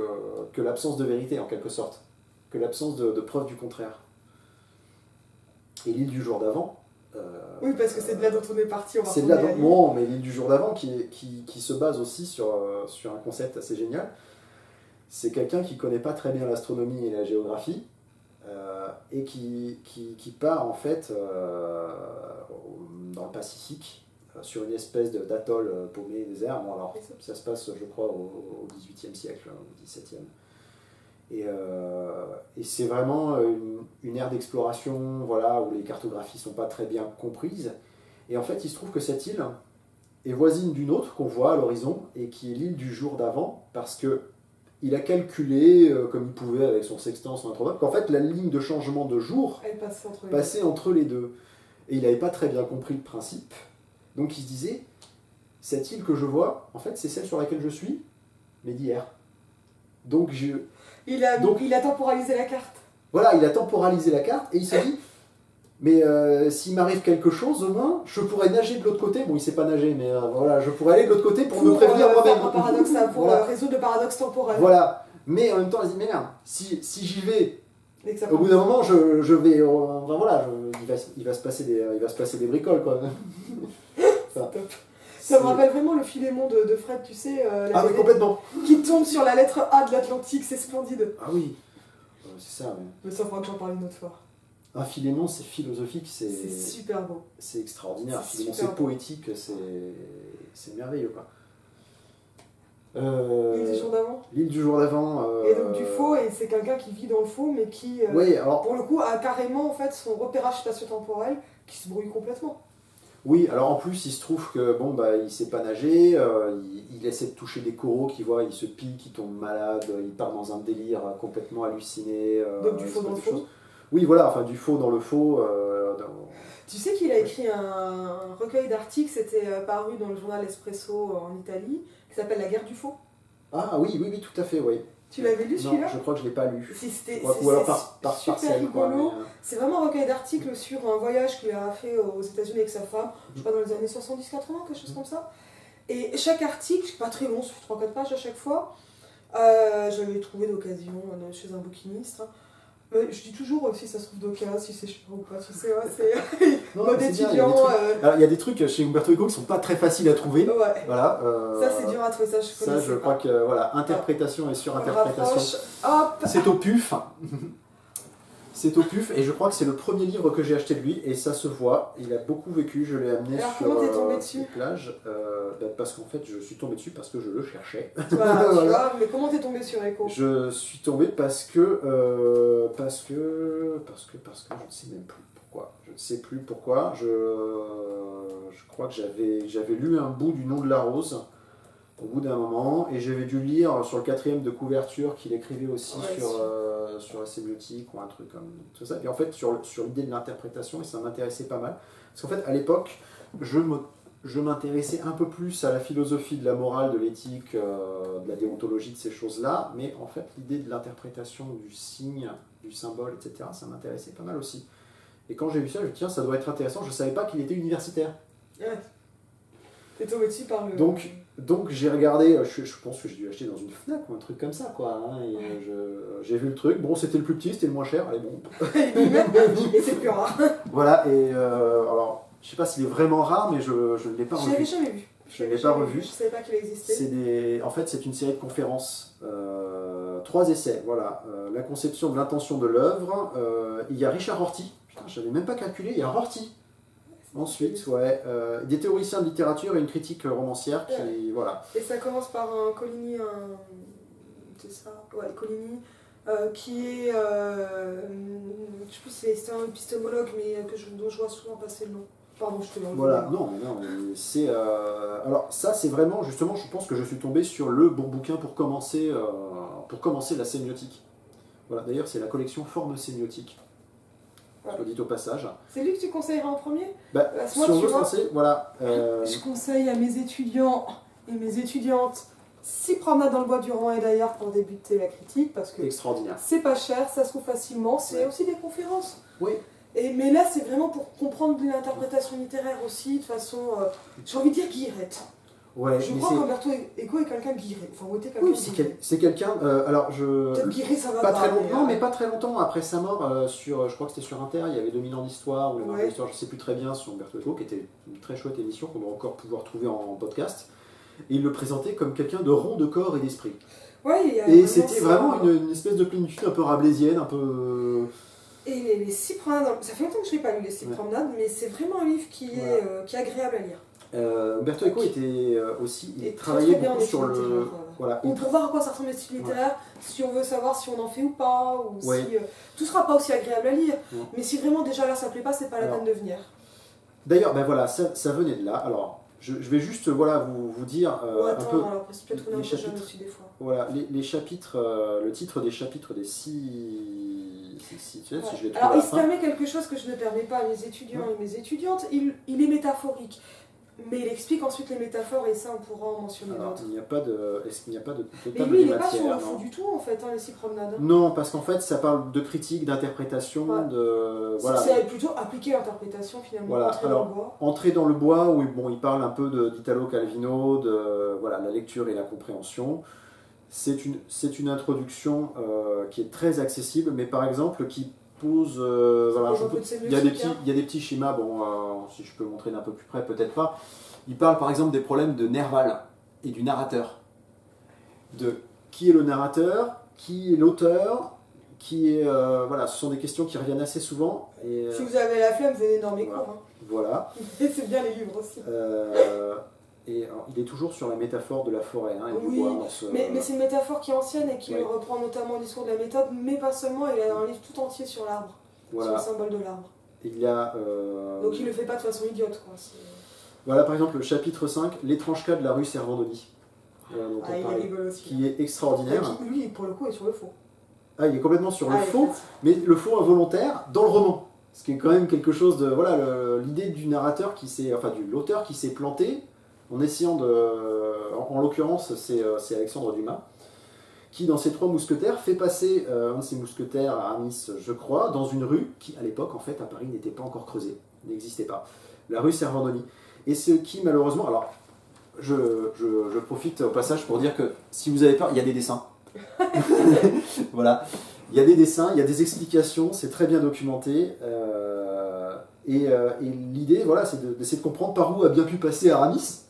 B: que l'absence de vérité, en quelque sorte, que l'absence de preuve du contraire. Et l'île du jour d'avant.
A: Oui, parce que c'est de là dont on est parti.
B: C'est de là dont... Non, mais l'île du jour d'avant qui se base aussi sur un concept assez génial. C'est quelqu'un qui ne connaît pas très bien l'astronomie et la géographie et qui part en fait dans le Pacifique sur une espèce d'atoll paumé désert. Bon, alors ça se passe, je crois, au XVIIIe siècle, au XVIIe. Et c'est vraiment une ère d'exploration, voilà, où les cartographies ne sont pas très bien comprises. Et en fait, il se trouve que cette île est voisine d'une autre qu'on voit à l'horizon, et qui est l'île du jour d'avant, parce qu'il a calculé, comme il pouvait avec son sextant, son astronome, qu'en fait, la ligne de changement de jour passait entre les deux. Et il n'avait pas très bien compris le principe. Donc il se disait, cette île que je vois, en fait, c'est celle sur laquelle je suis, mais d'hier. Donc,
A: Il a temporalisé la carte.
B: voilà, il a temporalisé la carte et il se dit, mais s'il m'arrive quelque chose, au moins, je pourrais nager de l'autre côté. Bon, il sait pas nager, mais voilà, je pourrais aller de l'autre côté pour me prévenir moi-même.
A: Un paradoxe, pour
B: voilà.
A: résoudre le paradoxe temporel.
B: Voilà. Mais en même temps, il se dit, mais merde, si j'y vais,
A: Exactement.
B: au bout d'un moment, je vais, enfin, voilà, il va se passer des bricoles, quoi. Enfin,
A: Top. Ça me rappelle vraiment le Philémon de Fred, tu sais,
B: ah oui, complètement.
A: qui tombe sur la lettre A de l'Atlantique, c'est splendide.
B: Ah oui, c'est ça.
A: Mais ça fera que j'en parle une autre fois.
B: Un Philémon, c'est philosophique,
A: C'est super beau.
B: C'est extraordinaire.
A: C'est
B: Philémon,
A: super
B: c'est poétique, c'est merveilleux, quoi.
A: L'île du jour d'avant.
B: L'île du jour d'avant.
A: Et donc du faux, et c'est quelqu'un qui vit dans le faux, mais qui,
B: oui, alors,
A: pour le coup, a carrément en fait son repérage spatio-temporel qui se brouille complètement.
B: oui, alors en plus, il se trouve que bon, bah, il sait pas nager, il essaie de toucher des coraux qu'il voit, il se pique, il tombe malade, il part dans un délire complètement halluciné.
A: Donc du faux dans le faux.
B: Oui, voilà, enfin du faux dans le faux.
A: Tu sais qu'il a écrit un recueil d'articles, c'était paru dans le journal Espresso en Italie, qui s'appelle La guerre du faux.
B: Ah oui, tout à fait, oui.
A: Tu l'avais lu celui-là?
B: Non, je crois que je l'ai pas lu.
A: C'est
B: Ou alors par
A: super
B: parcelle,
A: rigolo.
B: quoi, mais,
A: C'est vraiment un recueil d'articles sur un voyage qu'il a fait aux États-Unis avec sa femme, je sais pas, dans les années 70-80, quelque chose comme ça. Et chaque article, c'est pas très long, ça fait 3-4 pages à chaque fois. J'avais trouvé d'occasion chez un bouquiniste. Je dis toujours si ça se trouve d'occasion, si c'est cher ou pas, tu sais, c'est
B: non,
A: mode
B: c'est bien,
A: étudiant.
B: il y a des trucs chez Umberto Eco qui sont pas très faciles à trouver.
A: Ouais.
B: Voilà,
A: Ça c'est dur à trouver, ça je connais.
B: Ça, je crois que voilà, interprétation et surinterprétation.
A: Hop.
B: C'est au puf. C'est au puf, et je crois que c'est le premier livre que j'ai acheté de lui, et ça se voit. Il a beaucoup vécu, je l'ai amené
A: Alors,
B: sur
A: comment t'es tombé dessus
B: les plages. Parce qu'en fait, je suis tombé dessus parce que je le cherchais.
A: Voilà, tu
B: Voilà.
A: vois, mais comment t'es tombé sur Eco?
B: Je suis tombé parce que je ne sais même plus pourquoi. Je ne sais plus pourquoi. Je crois que j'avais lu un bout du Nom de la rose au bout d'un moment, et j'avais dû lire sur le 4e de couverture qu'il écrivait aussi sur la sémiotique ou un truc comme ça. Et en fait, sur l'idée de l'interprétation, et ça m'intéressait pas mal. Parce qu'en fait, à l'époque, je m'intéressais un peu plus à la philosophie de la morale, de l'éthique, de la déontologie, de ces choses-là, mais en fait, l'idée de l'interprétation du signe, du symbole, etc., ça m'intéressait pas mal aussi. Et quand j'ai vu ça, je me suis dit, tiens, ça doit être intéressant, je ne savais pas qu'il était universitaire.
A: Ouais. T'es tombé dessus par le...
B: Donc j'ai regardé, je pense que j'ai dû acheter dans une Fnac ou un truc comme ça, quoi. Hein, et j'ai vu le truc, bon, c'était le plus petit, c'était le moins cher, allez, bon.
A: Et c'est le plus rare.
B: Voilà, et alors, je sais pas s'il est vraiment rare, mais je ne l'ai pas revu.
A: Je l'avais jamais vu.
B: Je ne l'ai pas revu.
A: Je savais pas qu'il existait.
B: En fait, c'est une série de conférences, 3 essais, voilà. La conception de l'intention de l'œuvre, il y a Richard Rorty, putain, je n'avais même pas calculé, il y a Rorty. Ensuite, ouais, des théoriciens de littérature et une critique romancière qui, voilà.
A: Et ça commence par un Coligny, c'est ça, ouais, Coligny, qui est, je sais plus si c'est un épistémologue, mais dont je vois souvent passer le nom. Pardon, je te l'enlève.
B: Voilà, non, c'est, alors ça c'est vraiment, justement, je pense que je suis tombé sur le bon bouquin pour commencer la sémiotique. Voilà, d'ailleurs c'est la collection Formes sémiotiques. Soit dit au passage.
A: C'est lui que tu conseillerais en premier?
B: Si on veut se lancer, voilà.
A: Je conseille à mes étudiants et mes étudiantes 6 promenades dans le bois du Rouen et d'ailleurs pour débuter la critique, parce que
B: extraordinaire.
A: C'est pas cher, ça se trouve facilement, c'est aussi des conférences.
B: Oui.
A: Mais là c'est vraiment pour comprendre l'interprétation littéraire aussi, de façon, j'ai envie de dire guillerette.
B: Ouais,
A: je crois qu'Umberto Eco est quelqu'un de guiré. Enfin, était quelqu'un
B: c'est quelqu'un. Alors,
A: peut-être guiré, ça va
B: pas très longtemps, mais pas très longtemps après sa mort, je crois que c'était sur Inter, il y avait 2000 ans d'histoire, ou les d'histoire, je ne sais plus très bien, sur Umberto Eco, qui était une très chouette émission qu'on doit encore pouvoir trouver en podcast. Et il le présentait comme quelqu'un de rond de corps et d'esprit.
A: Ouais,
B: et c'était vraiment une espèce de plénitude un peu rabelaisienne, un peu.
A: Et les 6 promenades, ça fait longtemps que je ne l'ai pas lu, les 6 promenades, mais c'est vraiment un livre qui est agréable à lire.
B: Umberto Eco était aussi, il travaillait beaucoup sur le... Voilà,
A: ou pour voir à quoi ça ressemble les styles littéraires, si on veut savoir si on en fait ou pas, ou si... tout sera pas aussi agréable à lire, mais si vraiment déjà là ça plaît pas, c'est pas la peine de venir.
B: D'ailleurs, ben voilà, ça venait de là. Alors, je vais juste vous dire un peu
A: les chapitres. Aussi, des fois.
B: Voilà, les chapitres, le titre des chapitres des 6... si je les trouve
A: alors, il se permet quelque chose que je ne permets pas à mes étudiants et mes étudiantes, il est métaphorique. Mais il explique ensuite les métaphores, et ça, on pourra en mentionner
B: Alors,
A: d'autres.
B: est-ce qu'il n'y a pas de
A: Mais
B: table
A: lui,
B: des
A: il n'est pas sur le
B: matières,
A: fond
B: non
A: du tout, en fait, les 6 promenades.
B: Non, parce qu'en fait, ça parle de critique, d'interprétation,
A: Ouais.
B: voilà.
A: C'est plutôt appliquer l'interprétation, finalement,
B: Voilà,
A: entrer dans
B: alors,
A: le bois.
B: Entrer dans le bois, où bon, il parle un peu d'Italo Calvino, de voilà, la lecture et la compréhension. C'est une introduction qui est très accessible, mais par exemple qui pose... voilà,
A: pose un peu de
B: il y a des
A: sémiotique,
B: petits, il y a des petits schémas, bon, si je peux montrer d'un peu plus près, peut-être pas. Il parle par exemple des problèmes de Nerval et du narrateur. De qui est le narrateur, qui est l'auteur, qui est... voilà, ce sont des questions qui reviennent assez souvent. Et,
A: Si vous avez la flemme, venez dans mes
B: voilà.
A: cours.
B: voilà.
A: Et c'est bien les livres aussi.
B: Et alors, il est toujours sur la métaphore de la forêt et du
A: Oui,
B: bois. Dans ce...
A: Mais c'est une métaphore qui est ancienne et qui
B: Ouais.
A: reprend notamment le discours de la méthode, mais pas seulement, il a un livre tout entier sur l'arbre,
B: Voilà.
A: sur le symbole de l'arbre.
B: Il y a...
A: Donc il le fait pas de façon idiote, quoi.
B: Voilà par exemple le chapitre 5, l'étrange cas de la rue Servandoni, dont
A: Ah,
B: on
A: il est
B: parlait,
A: rigolo aussi.
B: qui est extraordinaire.
A: Qui, lui, pour le coup, est sur le faux.
B: Ah, il est complètement sur le
A: Ah,
B: faux, mais le faux involontaire dans le roman. Ce qui est quand même quelque chose de... Voilà, l'idée du narrateur qui s'est... Enfin, de l'auteur qui s'est planté en essayant de... En l'occurrence, c'est Alexandre Dumas, qui, dans ses 3 mousquetaires, fait passer un de ses mousquetaires à Aramis, je crois, dans une rue qui, à l'époque, en fait, à Paris, n'était pas encore creusée, n'existait pas. La rue Servandoni. Et ce qui, malheureusement... Alors, je profite au passage pour dire que, si vous avez peur, il y a des dessins. Voilà. Il y a des dessins, il y a des explications, c'est très bien documenté. Et l'idée, voilà, c'est d'essayer de comprendre par où a bien pu passer Aramis.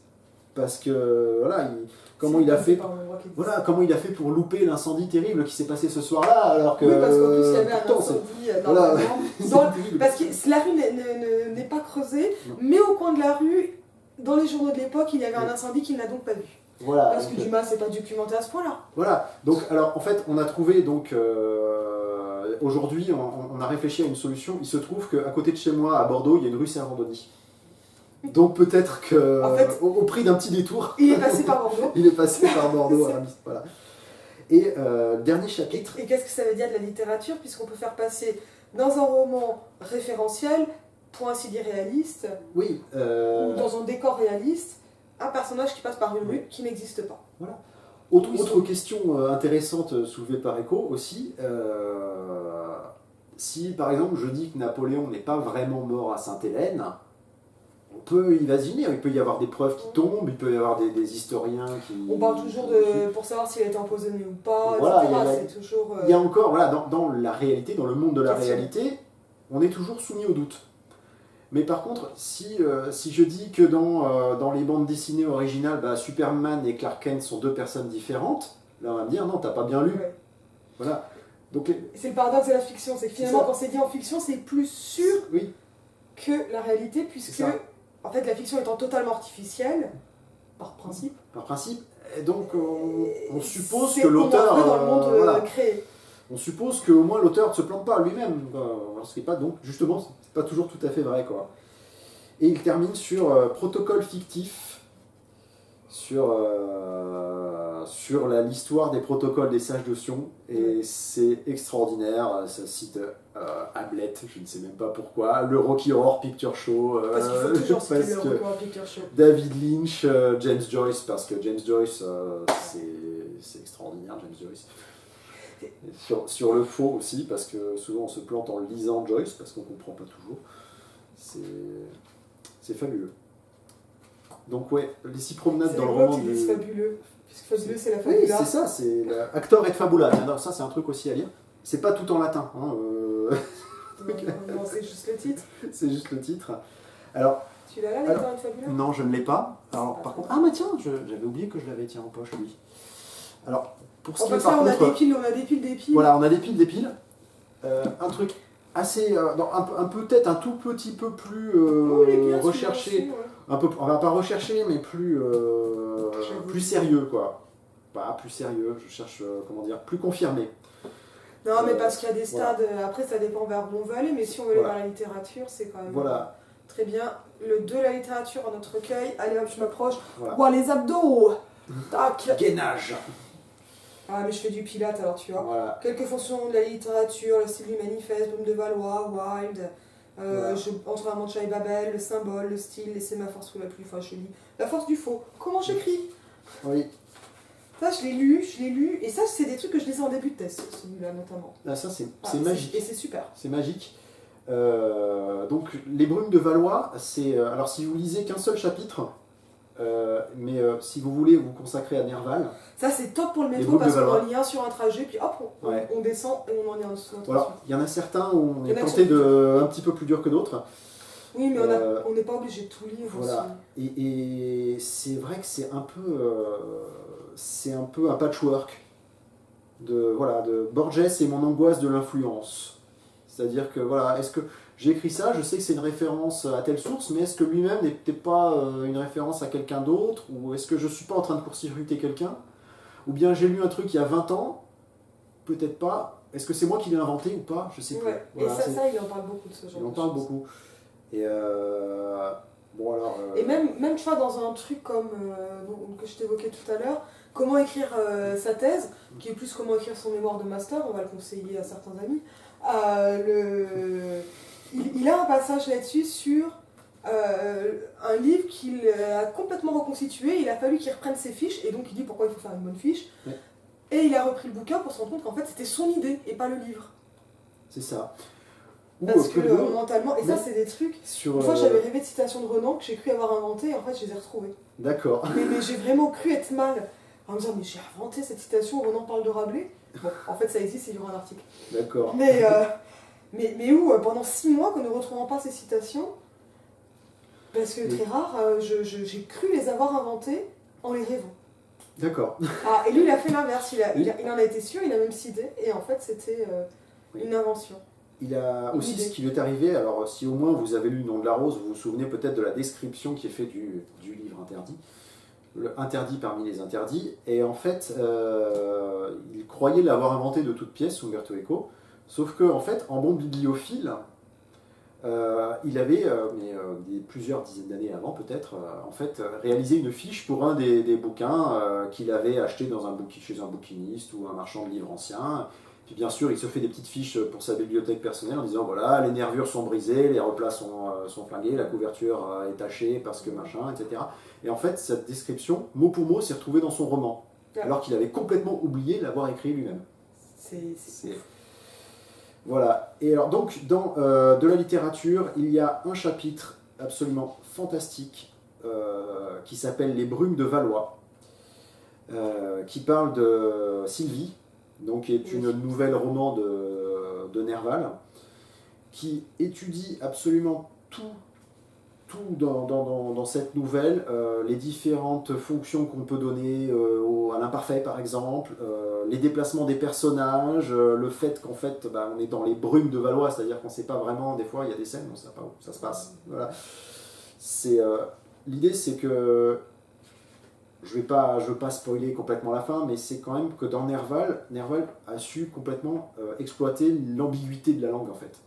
B: Parce que, voilà, comment il a fait... Voilà, comment il a fait pour louper l'incendie terrible qui s'est passé ce soir-là, alors que...
A: Oui, parce qu'en plus, il y avait un
B: pourtant,
A: incendie,
B: voilà.
A: normalement. Parce que la rue n'est pas creusée,
B: Non.
A: mais au coin de la rue, dans les journaux de l'époque, il y avait un incendie qu'il n'a donc pas vu.
B: Voilà,
A: Parce que
B: donc,
A: Dumas s'est pas documenté à ce point-là.
B: voilà, donc alors en fait on a trouvé donc aujourd'hui on a réfléchi à une solution. Il se trouve qu'à côté de chez moi à Bordeaux il y a une rue Servandoni. Donc peut-être que
A: En fait,
B: au prix d'un petit détour,
A: Il est passé par Bordeaux.
B: il est passé par Bordeaux à Aramis. Voilà. Et dernier chapitre.
A: Et qu'est-ce que ça veut dire de la littérature, puisqu'on peut faire passer dans un roman référentiel, pour ainsi dire réaliste,
B: Oui.
A: ou dans un décor réaliste, un personnage qui passe par une rue qui n'existe pas.
B: Voilà. Autre question intéressante soulevée par Eco aussi, si par exemple je dis que Napoléon n'est pas vraiment mort à Sainte-Hélène, on peut imaginer, il peut y avoir des preuves qui tombent, il peut y avoir des historiens qui...
A: On parle toujours pour savoir s'il a été empoisonné ou pas,
B: Voilà,
A: etc. C'est toujours...
B: Il y a encore, voilà, dans la réalité, dans le monde de la
A: Question.
B: réalité, on est toujours soumis au doute. Mais par contre, si je dis que dans les bandes dessinées originales, Superman et Clark Kent sont 2 personnes différentes, là on va me dire non, t'as pas bien lu.
A: Ouais.
B: Voilà. Donc,
A: C'est le paradoxe de la fiction, c'est que finalement
B: ça.
A: quand c'est dit en fiction, c'est plus sûr
B: oui,
A: que la réalité, puisque
B: C'est ça.
A: en fait la fiction étant totalement artificielle, par principe,
B: par principe. Et donc on suppose
A: c'est
B: que l'auteur...
A: on en fait dans le monde
B: voilà.
A: créé.
B: On suppose qu'au moins l'auteur ne se plante pas lui-même. Ce qui n'est pas, donc, justement, c'est pas toujours tout à fait vrai, quoi. Et il termine sur protocole fictif, sur l'histoire des protocoles des sages de Sion. Et c'est extraordinaire. Ça cite Hamlet, je ne sais même pas pourquoi, le Rocky Horror Picture Show.
A: Parce qu'il faut toujours citer
B: parce
A: le
B: que
A: Rocky Horror Picture Show.
B: David Lynch, James Joyce, parce que James Joyce, c'est extraordinaire, James Joyce. Et sur le faux aussi, parce que souvent on se plante en lisant Joyce, parce qu'on ne comprend pas toujours. C'est fabuleux. Donc ouais, les 6 promenades
A: C'est
B: dans le
A: rigolo
B: roman
A: qu'ils disent
B: du...
A: fabuleux. Puisque fabuleux, c'est la
B: Oui,
A: fabula.
B: c'est ça, c'est Actor et Fabula. Alors ça, c'est un truc aussi à lire. C'est pas tout en latin, hein,
A: Non, c'est juste le titre.
B: c'est juste le titre. Alors,
A: Tu l'as là, Actor et Fabula?
B: non, je ne l'ai pas. Alors, par contre... Ah, mais tiens, j'avais oublié que je l'avais en poche, lui. Alors, pour ce qui est
A: Enfin,
B: par
A: on a
B: contre...
A: des piles, des piles.
B: Voilà, on a des piles. Un truc assez... peut-être un tout petit peu plus
A: Oh, il est bien,
B: recherché.
A: celui-là aussi, ouais.
B: Un peu, on va pas rechercher, mais plus sérieux, quoi. Pas plus sérieux, je cherche, plus confirmé.
A: Non, mais parce qu'il y a des stades, après ça dépend vers où on veut aller, mais si on veut aller vers la littérature, c'est quand même
B: Voilà.
A: très bien. Le 2, la littérature en notre recueil. Allez hop, je m'approche.
B: Voilà.
A: Ouah, les abdos. Tac.
B: Gainage.
A: Ah, mais je fais du pilate alors, tu vois.
B: Voilà.
A: Quelques fonctions de la littérature, le style du manifeste, Baume de Valois, Wilde,
B: Voilà.
A: Entre Amancha et Babel, le symbole, le style, les sémaphores sous la pluie, enfin je lis La force du faux. Comment j'écris?
B: Oui.
A: Ça, je l'ai lu, et ça, c'est des trucs que je lisais en début de thèse, celui-là notamment.
B: Ah, ça, c'est
A: Ah,
B: magique.
A: Et c'est super.
B: C'est magique. Donc, Les Brumes de Valois, c'est. Alors, si vous lisez qu'un seul chapitre, mais si vous voulez vous consacrer à Nerval.
A: Ça, c'est top pour le
B: Les
A: métro
B: Brumes
A: parce
B: de
A: qu'on
B: Valois.
A: en lit un sur un trajet, puis hop,
B: Ouais.
A: on descend et on en lit un sur un autre.
B: Alors, il y en a certains où on
A: Il y
B: est
A: en a qui
B: tenté
A: sont
B: de un petit peu plus dur que d'autres.
A: Oui, mais on n'est pas obligé de tout lire
B: Voilà.
A: aussi.
B: Et c'est vrai que c'est un peu un patchwork de Borges et mon angoisse de l'influence. C'est-à-dire que voilà, est-ce que j'ai écrit ça, je sais que c'est une référence à telle source, mais est-ce que lui-même n'est peut-être pas une référence à quelqu'un d'autre, ou est-ce que je suis pas en train de court-circuiter quelqu'un, ou bien j'ai lu un truc il y a 20 ans, peut-être pas. Est-ce que c'est moi qui l'ai inventé ou pas? Je sais plus.
A: Ouais.
B: Voilà,
A: et ça, il en parle beaucoup de ce genre
B: il en
A: de
B: parle
A: choses.
B: beaucoup. Et bon alors.
A: Et même, tu vois, dans un truc comme que je t'évoquais tout à l'heure, comment écrire sa thèse, qui est plus comment écrire son mémoire de master, on va le conseiller à certains amis. Il a un passage là-dessus sur un livre qu'il a complètement reconstitué. Il a fallu qu'il reprenne ses fiches, et donc il dit pourquoi il faut faire une bonne fiche.
B: Ouais.
A: Et il a repris le bouquin pour se rendre compte qu'en fait c'était son idée et pas le livre.
B: C'est ça. Ou
A: Parce que
B: Pellegrin,
A: mentalement, et ça c'est des trucs.
B: sur,
A: Une fois j'avais rêvé de citations de Renan que j'ai cru avoir inventées, et en fait je les ai retrouvées.
B: D'accord.
A: Mais j'ai vraiment cru être mal en me disant mais j'ai inventé cette citation, Renan parle de Rabelais. Bon, en fait ça existe, il y aura un article.
B: D'accord.
A: Mais où pendant 6 mois que nous ne retrouvons pas ces citations, parce que
B: Oui.
A: très rare, j'ai cru les avoir inventées en les rêvant.
B: D'accord.
A: Ah, et lui il a fait l'inverse, il en a été sûr, il a même cité, et en fait c'était
B: Oui.
A: une invention.
B: Il a
A: Une
B: aussi
A: idée.
B: ce qui lui est arrivé, alors si au moins vous avez lu Le Nom de la Rose, vous vous souvenez peut-être de la description qui est faite du livre interdit, le interdit parmi les interdits, et en fait il croyait l'avoir inventé de toutes pièces, Umberto Eco, sauf que en fait en bon bibliophile, il avait, plusieurs dizaines d'années avant peut-être, en fait réalisé une fiche pour un des bouquins qu'il avait acheté chez un bouquiniste ou un marchand de livres ancien. Puis bien sûr, il se fait des petites fiches pour sa bibliothèque personnelle en disant voilà, les nervures sont brisées, les replats sont flingués, la couverture est tachée parce que machin, etc. Et en fait, cette description, mot pour mot, s'est retrouvée dans son roman,
A: Ouais.
B: alors qu'il avait complètement oublié l'avoir écrit lui-même.
A: C'est
B: Voilà. Et alors donc, dans de la littérature, il y a un chapitre absolument fantastique qui s'appelle Les Brumes de Valois, qui parle de Sylvie, donc qui est une nouvelle roman de Nerval, qui étudie absolument tout dans cette nouvelle, les différentes fonctions qu'on peut donner à l'imparfait par exemple, les déplacements des personnages, le fait qu'en fait on est dans les brumes de Valois, c'est-à-dire qu'on ne sait pas vraiment, des fois il y a des scènes, on ne sait pas où ça se passe. Voilà. L'idée c'est que je veux pas spoiler complètement la fin, mais c'est quand même que dans Nerval a su complètement exploiter l'ambiguïté de la langue en fait.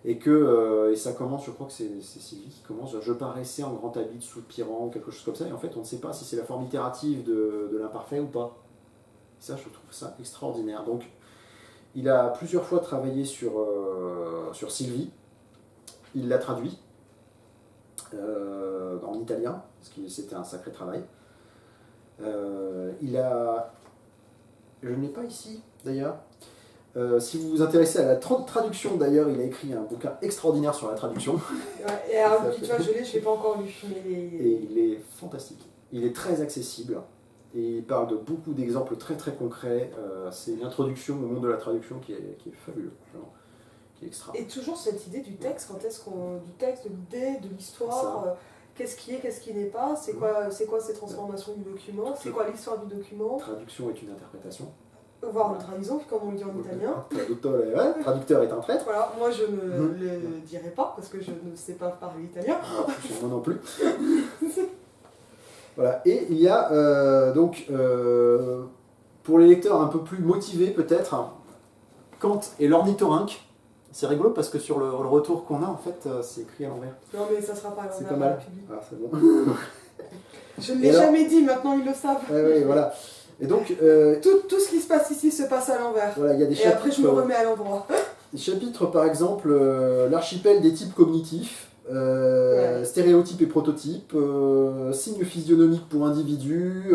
B: Et que ça commence, je crois que c'est Sylvie qui commence, je paraissais en grand habit soupirant ou quelque chose comme ça, et en fait on ne sait pas si c'est la forme littérative de l'imparfait ou pas. Et ça, je trouve ça extraordinaire. Donc il a plusieurs fois travaillé sur Sylvie, il l'a traduit en italien, parce que c'était un sacré travail. Je ne l'ai pas ici d'ailleurs. Si vous vous intéressez à la traduction d'ailleurs, il a écrit un bouquin extraordinaire sur la traduction.
A: Ouais, et alors, tu vois, je l'ai pas encore lu.
B: Et il est fantastique. Il est très accessible. Et il parle de beaucoup d'exemples très très concrets. C'est une introduction au monde de la traduction qui est fabuleuse, vraiment, qui est extra.
A: Et toujours cette idée du texte, du texte, de l'idée, de l'histoire, qu'est-ce qui est, qu'est-ce qui n'est pas, c'est quoi ces transformations du document, c'est quoi l'histoire du document.
B: Traduction est une interprétation.
A: Voire une trahison, comme on le dit en italien.
B: Traducteur est un traître.
A: Voilà, moi je ne le dirai pas parce que je ne sais pas parler italien.
B: Moi non plus. Voilà. Et il y a pour les lecteurs un peu plus motivés peut-être, Kant et l'ornithorynque. C'est rigolo parce que sur le retour qu'on a, en fait, c'est écrit à l'envers.
A: Non mais ça sera pas à l'envers.
B: C'est pas mal. Ah, c'est bon.
A: Je ne l'ai jamais dit, maintenant ils le savent.
B: Oui, voilà. Et donc,
A: tout ce qui se passe ici se passe à l'envers.
B: Voilà, il y a des
A: et
B: chapitres,
A: après je me remets à l'endroit.
B: chapitre par exemple, l'archipel des types cognitifs, stéréotypes et prototypes, signes physionomiques pour individus,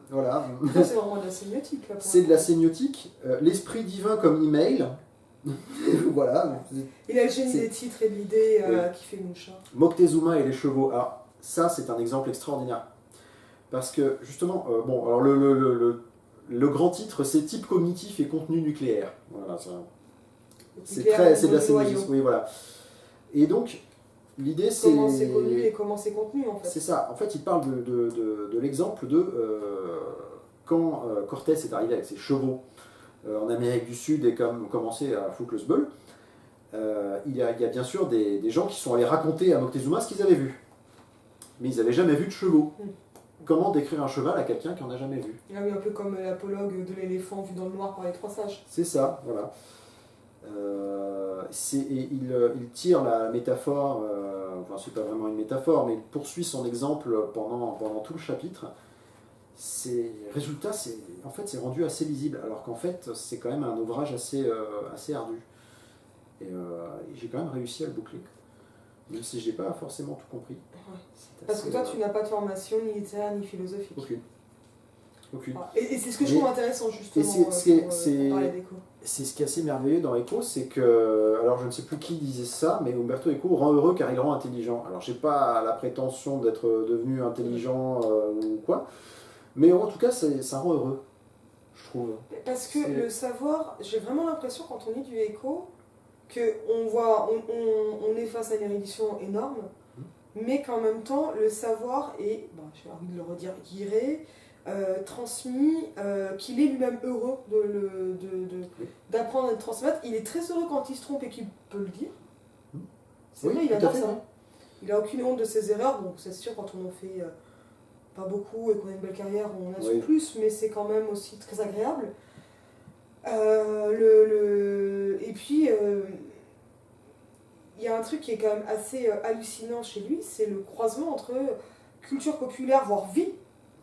B: voilà.
A: Ça, c'est vraiment de la sémiotique. Là,
B: C'est de la sémiotique, l'esprit divin comme email, voilà.
A: Il a le génie des titres et de l'idée qui fait Muncha.
B: Moctezuma et les chevaux. Alors, ça, c'est un exemple extraordinaire. Parce que, justement, bon, alors le grand titre, c'est type cognitif et contenu nucléaire. Voilà, ça. C'est de la sémiotique. Oui, voilà. Et donc, l'idée, c'est.
A: Comment c'est connu et comment c'est contenu, en fait.
B: C'est ça. En fait, il parle de l'exemple de quand Cortés est arrivé avec ses chevaux en Amérique du Sud et commencé à foutre le sbeul. Il y a bien sûr des gens qui sont allés raconter à Moctezuma ce qu'ils avaient vu. Mais ils n'avaient jamais vu de chevaux. Comment décrire un cheval à quelqu'un qui n'en a jamais vu?
A: Ah oui, un peu comme l'apologue de l'éléphant vu dans le noir par les trois sages.
B: C'est ça, voilà. Il tire la métaphore, enfin c'est pas vraiment une métaphore, mais il poursuit son exemple pendant tout le chapitre. Résultat, en fait, c'est rendu assez lisible, alors qu'en fait, c'est quand même un ouvrage assez ardu. Et j'ai quand même réussi à le boucler. Même si j'ai pas forcément tout compris.
A: Ouais. Parce que toi, tu n'as pas de formation ni littéraire ni philosophique.
B: Aucune.
A: Et c'est ce que je trouve intéressant, justement, pour parler d'éco.
B: C'est ce qui est assez merveilleux dans Eco, c'est que, alors je ne sais plus qui disait ça, mais Umberto Eco rend heureux car il rend intelligent. Alors j'ai pas la prétention d'être devenu intelligent ou quoi, mais en tout cas ça rend heureux, je trouve.
A: Parce que le savoir, j'ai vraiment l'impression quand on lit du Eco, on est face à une érudition énorme, mais qu'en même temps le savoir est, j'ai envie de le redire, guiré, transmis, qu'il est lui-même heureux d'apprendre et de transmettre. Il est très heureux quand il se trompe et qu'il peut le dire. C'est vrai, il adore ça. Il n'a aucune honte de ses erreurs. Bon, c'est sûr, quand on en fait pas beaucoup et qu'on a une belle carrière, on en a plus, mais c'est quand même aussi très agréable. Et puis, il y a un truc qui est quand même assez hallucinant chez lui, c'est le croisement entre culture populaire, voire vie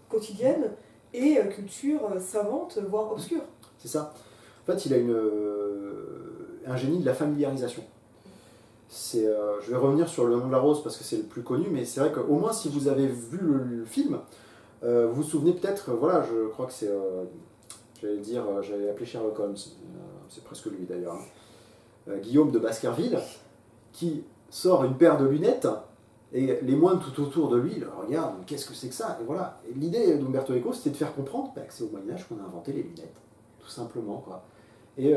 A: quotidienne, et culture savante, voire obscure.
B: C'est ça. En fait, il a un génie de la familiarisation. Je vais revenir sur Le Nom de la Rose parce que c'est le plus connu, mais c'est vrai qu'au moins si vous avez vu le film, vous vous souvenez peut-être, voilà, je crois que c'est, j'allais appeler Sherlock Holmes, c'est presque lui d'ailleurs, Guillaume de Baskerville, qui sort une paire de lunettes, et les moines tout autour de lui le regardent, qu'est-ce que c'est que ça? Et voilà. Et l'idée d'Umberto Eco, c'était de faire comprendre que c'est au Moyen-Âge qu'on a inventé les lunettes, tout simplement, quoi. Et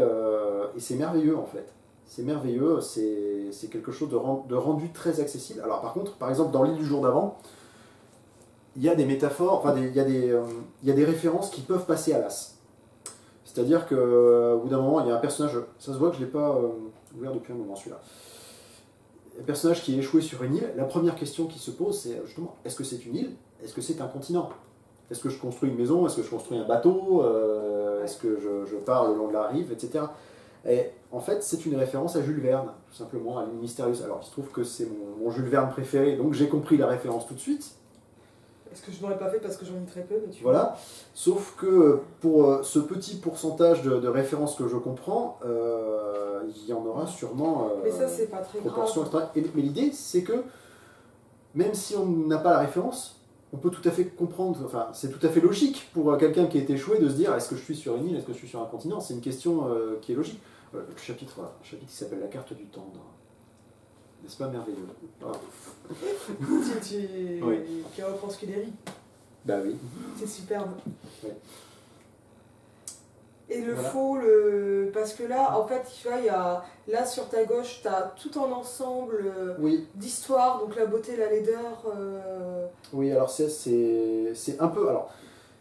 B: c'est merveilleux en fait. C'est merveilleux, c'est quelque chose de rendu très accessible. Alors par contre, par exemple, dans l'île du jour d'avant, il y a des métaphores, enfin il y a des références qui peuvent passer à l'as. C'est-à-dire qu'au bout d'un moment, il y a un personnage, ça se voit que je ne l'ai pas ouvert depuis un moment celui-là. Un personnage qui est échoué sur une île, la première question qui se pose, c'est justement, est-ce que c'est une île? Est-ce que c'est un continent? Est-ce que je construis une maison? Est-ce que je construis un bateau? Est-ce que je pars le long de la rive, etc. Et en fait, c'est une référence à Jules Verne, tout simplement, à l'île mystérieuse. Alors, il se trouve que c'est mon Jules Verne préféré, donc j'ai compris la référence tout de suite.
A: Est-ce que je n'aurais pas fait parce que j'en lis très peu, mais
B: voilà. Sauf que pour ce petit pourcentage de références que je comprends, il y en aura sûrement
A: mais ça, c'est pas très
B: proportion
A: grave.
B: Mais l'idée, c'est que même si on n'a pas la référence, on peut tout à fait comprendre, enfin, c'est tout à fait logique pour quelqu'un qui est échoué de se dire est-ce que je suis sur une île, est-ce que je suis sur un continent? C'est une question qui est logique. Le chapitre qui s'appelle La carte du temps. N'est-ce pas merveilleux?
A: Tu reprends Scudéry.
B: Bah oui.
A: C'est superbe.
B: Ouais.
A: Et le faux, parce que là, en fait, tu vois, là sur ta gauche, tu as tout un ensemble d'histoires, donc la beauté, la laideur.
B: Oui, alors c'est un peu. Alors,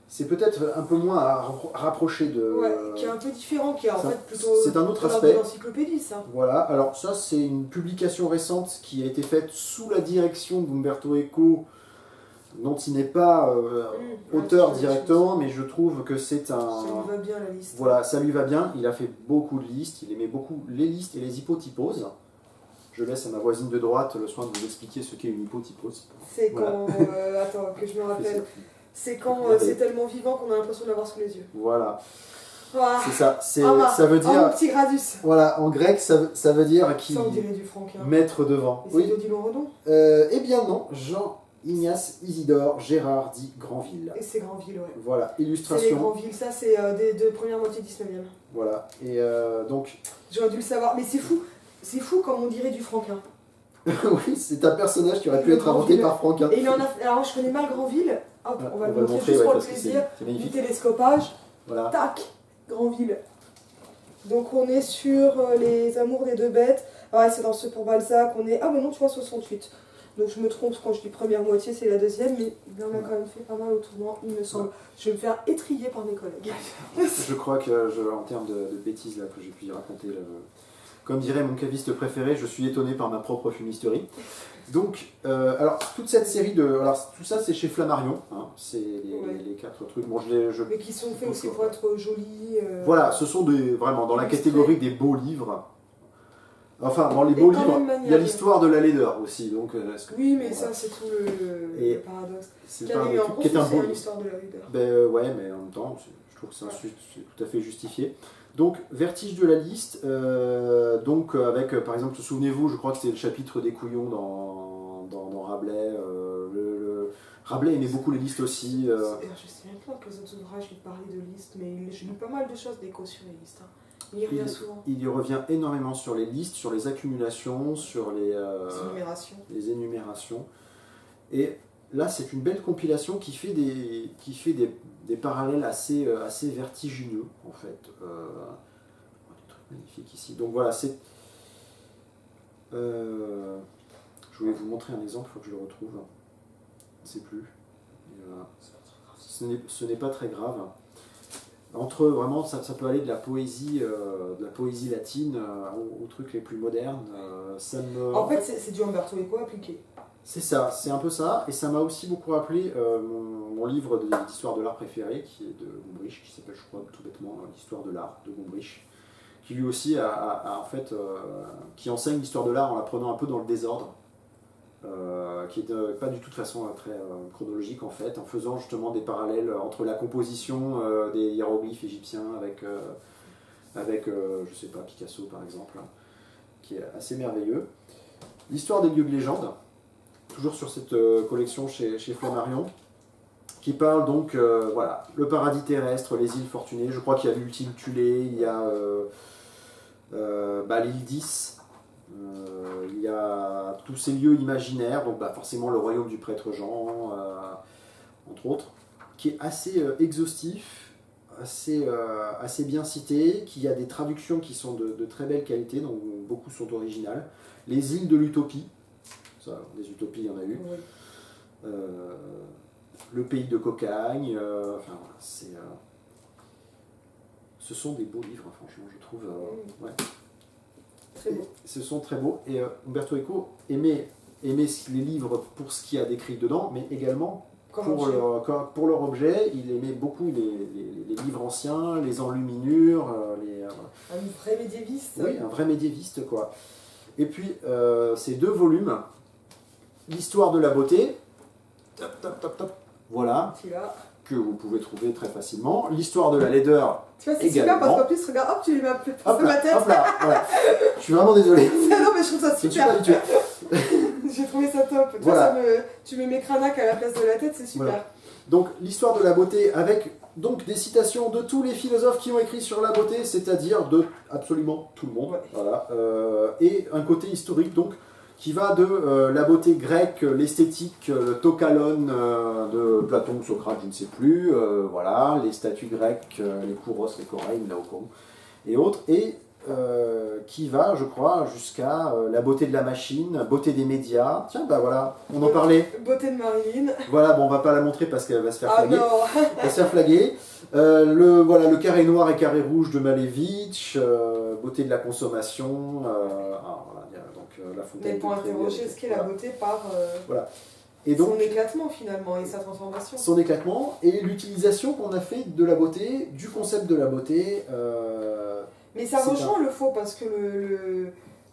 B: c'est peut-être un peu moins à rapprocher de.
A: Ouais, qui est un peu différent, qui est en fait plutôt.
B: C'est un autre aspect.
A: De l'encyclopédie, ça.
B: Voilà, alors ça, c'est une publication récente qui a été faite sous la direction d'Umberto Eco, dont il n'est pas auteur directement, mais je trouve que c'est un...
A: Ça lui va bien la liste.
B: Voilà, ça lui va bien, il a fait beaucoup de listes, il aimait beaucoup les listes et les hypotyposes. Je laisse à ma voisine de droite le soin de vous expliquer ce qu'est une hypotypose.
A: C'est quand... attends, que je me rappelle. C'est quand c'est tellement vivant qu'on a l'impression de l'avoir sous les yeux.
B: Voilà.
A: Ah,
B: C'est ça.
A: Ama.
B: Ça veut
A: Oh, mon
B: dire,
A: petit Gradus.
B: voilà, en grec, ça veut dire qui
A: Ça, on dirait du franquin.
B: mettre devant.
A: Et c'est
B: Oui.
A: Odilon Redon.
B: Eh bien non, Jean-Ignace Isidore Gérard dit Granville.
A: Et c'est Granville, ouais.
B: Voilà,
A: C'est les
B: illustration.
A: Granville, ça c'est des deux premières moitiés 19e.
B: Voilà, et donc,
A: J'aurais dû le savoir, mais c'est fou comme on dirait du franquin.
B: oui, c'est un personnage qui aurait pu
A: Le
B: être inventé
A: Granville.
B: par Franquin.
A: Et il en a. Alors je connais mal Granville. Hop,
B: Voilà,
A: on va le montrer juste
B: ouais,
A: pour le
B: parce que
A: plaisir.
B: c'est
A: Du
B: magnifique.
A: télescopage.
B: Voilà.
A: Tac, Granville. Donc on est sur les amours des deux bêtes. Ah ouais, c'est dans ce pour Balzac. On est. Ah mais non, tu vois, 68. Donc je me trompe quand je dis première moitié, c'est la deuxième, mais il en a quand même fait pas mal au tournant, il me semble. Je vais me faire étrier par mes collègues.
B: Je crois que, en termes de bêtises là, que j'ai pu y raconter, comme dirait mon caviste préféré, je suis étonné par ma propre fumisterie. Donc, alors, toute cette série de... Alors, tout ça, c'est chez Flammarion. Hein, c'est les 4 trucs. Bon,
A: Mais qui sont faits aussi pour être jolis.
B: Voilà, ce sont vraiment dans la
A: illustrés.
B: catégorie des beaux livres. Enfin, dans les beaux
A: quand
B: livres,
A: même
B: il y a l'histoire de la laideur aussi. Donc, est-ce que-
A: Oui, mais
B: voilà.
A: ça, c'est tout le
B: Et
A: paradoxe.
B: c'est
A: Qui
B: pas
A: avait eu un
B: un
A: gros
B: qui est un
A: succès,
B: beau
A: hein,
B: livre.
A: l'histoire de la rudeur.
B: Ben ouais, mais en même temps, je trouve que c'est tout à fait justifié. Donc, Vertige de la liste, donc avec, par exemple, souvenez-vous, je crois que c'était le chapitre des couillons dans Rabelais. Rabelais aimait beaucoup les listes aussi.
A: Je sais même pas que les autres ouvrages lui parlaient de listes, mais j'ai lu pas mal de choses d'écho sur les listes. Hein. Il y revient souvent.
B: Il y revient énormément sur les listes, sur les accumulations, sur les énumérations. Et là, c'est une belle compilation qui fait des parallèles assez vertigineux, en fait. Des trucs magnifiques ici. Donc voilà, c'est... je voulais vous montrer un exemple, il faut que je le retrouve. Je ne sais plus. Ce n'est pas très grave. Entre vraiment, ça peut aller de la poésie latine aux trucs les plus modernes.
A: En fait, c'est du Umberto Eco appliqué.
B: C'est ça, c'est un peu ça. Et ça m'a aussi beaucoup rappelé mon livre d'histoire de l'art préféré, qui est de Gombrich, qui s'appelle, je crois, tout bêtement, l'histoire de l'art de Gombrich, qui lui aussi qui enseigne l'histoire de l'art en la prenant un peu dans le désordre. Qui n'est pas du tout de façon très chronologique en fait, en faisant justement des parallèles entre la composition des hiéroglyphes égyptiens avec je sais pas, Picasso par exemple, qui est assez merveilleux. L'histoire des lieux de légende, toujours sur cette collection chez Flammarion, qui parle donc, voilà, le paradis terrestre, les îles fortunées, je crois qu'il y a l'ultime Thulé, il y a l'île 10. Il y a tous ces lieux imaginaires, donc forcément le royaume du prêtre Jean, entre autres, qui est assez exhaustif, assez bien cité, qui a des traductions qui sont de très belle qualité, donc beaucoup sont originales. Les îles de l'utopie, ça, des utopies il y en a eu.
A: Oui.
B: Le pays de Cocagne, enfin voilà, ce sont des beaux livres, franchement, je trouve. Ouais.
A: Très beau.
B: Ce sont très beaux. Et Umberto Eco aimait les livres pour ce qu'il y a décrit dedans, mais également pour leur objet. Il aimait beaucoup les livres anciens, les enluminures.
A: Un vrai médiéviste.
B: Oui, un vrai médiéviste, quoi. Et puis, ces 2 volumes, l'histoire de la beauté, voilà, que vous pouvez trouver très facilement. L'histoire de la laideur,
A: tu vois, c'est
B: également.
A: super parce qu'en plus, regarde, hop, tu lui mets un peu
B: Hop
A: de ma tête.
B: là, voilà. Je suis vraiment désolé.
A: Non, mais je trouve ça
B: Je ne suis
A: super.
B: pas habitué.
A: J'ai trouvé ça top. Toi,
B: Voilà.
A: tu mets mes cranaques à la place de la tête, c'est super.
B: Voilà. Donc, l'histoire de la beauté avec donc des citations de tous les philosophes qui ont écrit sur la beauté, c'est-à-dire de absolument tout le monde.
A: Ouais.
B: Voilà. Et un côté historique, donc, qui va de la beauté grecque, l'esthétique, le tokalon de Platon, Socrate, je ne sais plus, voilà, les statues grecques, les kouros, les corail, les laocoon et autres, et qui va, je crois, jusqu'à la beauté de la machine, beauté des médias. Tiens, bah voilà, on en parlait.
A: Beauté de Marilyn.
B: Voilà, bon, on va pas la montrer parce qu'elle va se faire
A: Ah
B: flaguer.
A: non.
B: Elle va se faire flaguer. Le carré noir et carré rouge de Malevich, beauté de la consommation. La fontaine
A: Mais pour
B: de Trévi
A: interroger
B: avec-
A: ce qu'est la beauté par
B: Voilà. Et donc,
A: son éclatement finalement et sa transformation.
B: son éclatement et l'utilisation qu'on a fait de la beauté, du concept de la beauté.
A: Mais ça
B: c'est
A: rejoint le faux parce que